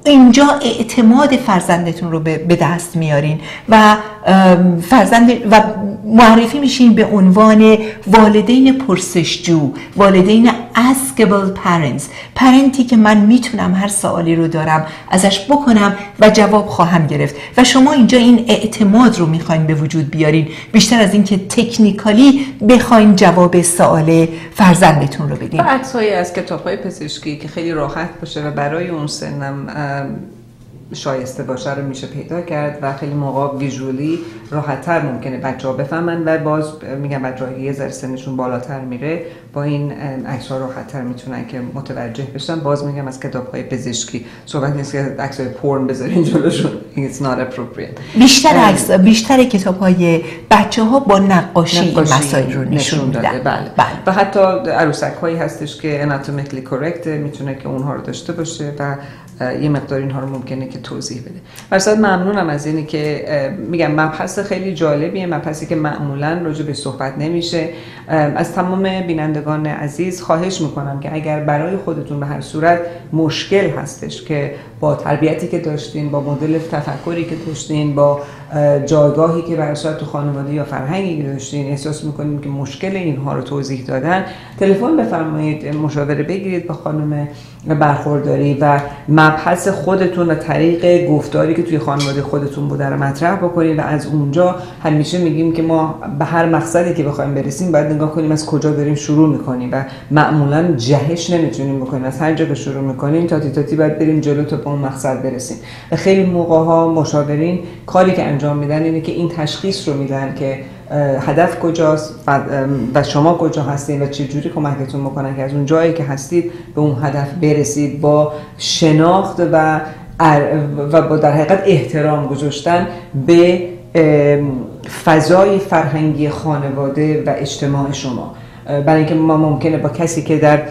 اینجا اعتماد فرزندتون رو به دست میارین و و معرفی میشین به عنوان والدین پرسشجو، والدین askable parents، پرنتی که من میتونم هر سوالی رو دارم ازش بکنم و جواب خواهم گرفت. و شما اینجا این اعتماد رو میخواین به وجود بیارین، بیشتر از این که تکنیکالی بخواین جواب سوال فرزندتون رو بدین. و عکس‌هایی از کتاب‌های پزشکی که خیلی راحت باشه و برای اون سنم شایسته باشه رو میشه پیدا کرد و خیلی موقع ویژولی راحت‌تر ممکنه بچه‌ها بفهمن و باز میگم بچه‌ها یه ذره سنشون بالاتر میره با این عکس‌ها راحت‌تر میتونن که متوجه بشن. باز میگم از کتاب‌های پزشکی صحبت نیست که عکس‌های پورن بذارین جلوشون. It's not appropriate. بیشتر کتاب‌های بچه‌ها با نقاشی مسائل رو نشون میدن. بله. و حتی عروسک‌هایی هستش که anatomically correct میتونه که اونها رو داشته باشه و یه مقدار اینها رو ممکنه که توضیح بده. برصد ممنونم از اینی که میگم مبحث خیلی جالبیه، مبحثی که معمولاً راجع به صحبت نمیشه. از تمام بینندگان عزیز خواهش میکنم که اگر برای خودتون به هر صورت مشکل هستش که با تربیتی که داشتین، با مدل تفکری که داشتین، با جایگاهی که برای تو خانواده یا فرهنگی داشتین احساس میکنین که مشکل اینها رو توضیح دادن، تلفن بفرمایید، مشاوره بگیرید با خانم برخورداری و مبحث خودتون و طریق گفتاری که توی خانواده خودتون بوده رو مطرح بکنید. و از اونجا همیشه میگیم که ما به هر مقصدی که بخوایم برسیم باید نگاه کنیم از کجا داریم شروع میکنیم و معمولا جهش نمیتونیم بکنیم. از هر جا که شروع میکنیم تاتی باید بریم جلو تا به اون مقصد برسیم. و خیلی موقع‌ها مشاورین کاری که انجام میدن اینه که این تشخیص رو میدن که هدف کجاست و شما کجا هستید و چه جوری کمکتون بکنن که از اون جایی که هستید به اون هدف برسید با شناخت و با در حقیقت احترام گذاشتن به فضای فرهنگی خانواده و اجتماع شما. برای اینکه ما ممکنه با کسی که در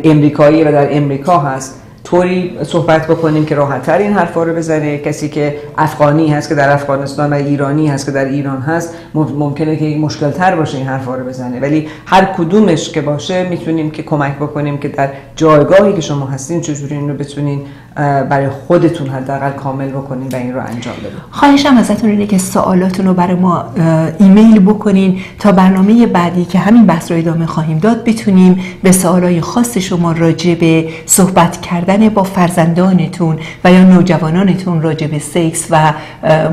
امریکایی و در امریکا هست طوری صحبت بکنیم که راحت‌تر این حرفا رو بزنه، کسی که افغانی هست که در افغانستان و ایرانی هست که در ایران هست ممکنه که مشکل تر باشه این حرفا رو بزنه. ولی هر کدومش که باشه میتونیم که کمک بکنیم که در جایگاهی که شما هستین چجوری این رو بتونین برای خودتون حداقل کامل بکنین و این رو انجام بدین. خواهشم ازتون اینه که سوالاتون رو برای ما ایمیل بکنین تا برنامه بعدی که همین بحث رو ادامه خواهیم داد بتونیم به سوالای خاص شما راجع به صحبت کردن با فرزندانتون و یا نوجوانانتون راجع به سکس و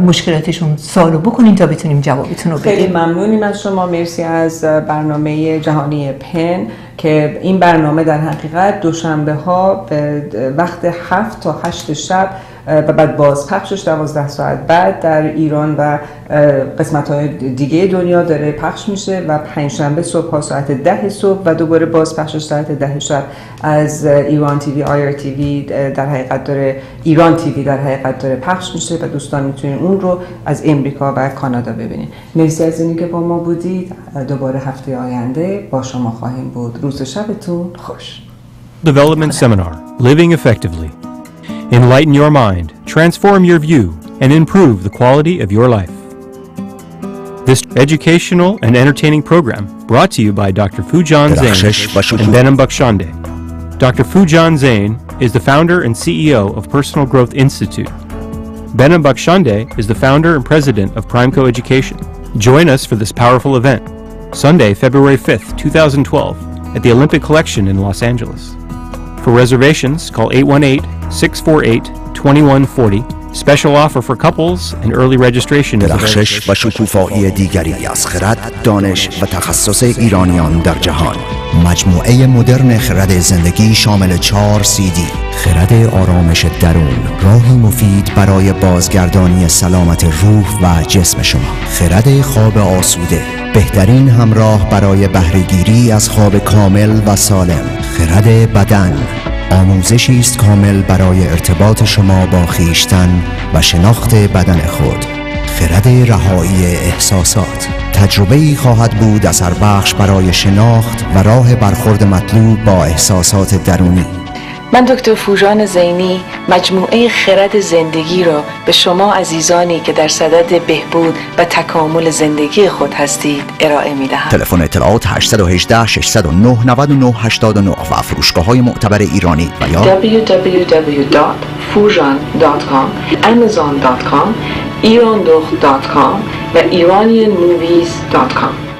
مشکلاتشون سوالو بکنین تا بتونیم جوابتون رو بدیم. خیلی ممنونیم از شما. مرسی از برنامه جهانی پن که این برنامه در حقیقت دوشنبه ها به وقت 7 تا 8 شب و بعد بازپخشش 12 ساعت بعد در ایران و قسمت‌های دیگه دنیا داره پخش میشه و پنجشنبه صبح ساعت 10 صبح و دوباره بازپخشش ساعت 10 شب از ایران تیوی، آیر تیوی در حقیقت داره، ایران تیوی در حقیقت داره پخش میشه و دوستان میتونین اون رو از امریکا و کانادا ببینید. مرسی از اینکه با ما بودید. دوباره هفته آینده با شما خواهیم بود. روز و شبتون خوش. Development Seminar, Living Effectively. Enlighten your mind, transform your view, and improve the quality of your life. This educational and entertaining program brought to you by Dr. Fujan Zain and Behnam Bakhshande. Dr. Fujan Zain is the founder and CEO of Personal Growth Institute. Behnam Bakhshande is the founder and president of Primeco Education. Join us for this powerful event, Sunday, February 5th, 2012, at the Olympic Collection in Los Angeles. For reservations, call 818-648-2140. Special offer for couples and early registration is درخشش و شکوفایی دیگری از خرد، دانش و تخصص ایرانیان در جهان. مجموعه مدرن خرد زندگی شامل 4 CD. خرد آرامش درون، راهی مفید برای بازگردانی سلامت روح و جسم شما. خرد خواب آسوده، بهترین همراه برای بهره‌گیری از خواب کامل و سالم. خرد بدن، آموزشی است کامل برای ارتباط شما با خویشتن و شناخت بدن خود. خرد رهایی احساسات، تجربه‌ای خواهد بود اثربخش برای شناخت و راه برخورد مطلوب با احساسات درونی. من دکتر فوژان زینی مجموعه خرد زندگی را به شما عزیزانی که در صدد بهبود و تکامل زندگی خود هستید ارائه می دهم. تلفن اطلاعات 818 609 9989 و فروشگاه‌های معتبر ایرانی و یا www.fujan.com amazon.com irondokh.com و iranianmovies.com.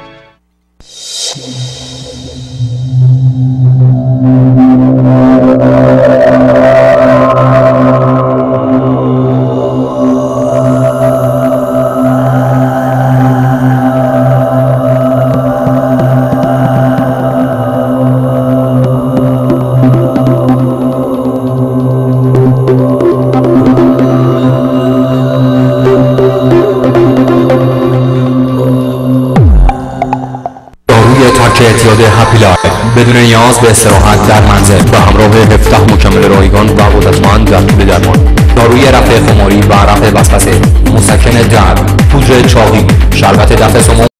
اعتیاد هپی لایف بدون نیاز به استراحت در منزل و همراه 17 مکمل رایگان و قدرتمند در طول درمان. داروی رفع خماری و رفع وسوسه، مسکن درد، پودر چاقی، شربت دفع سموم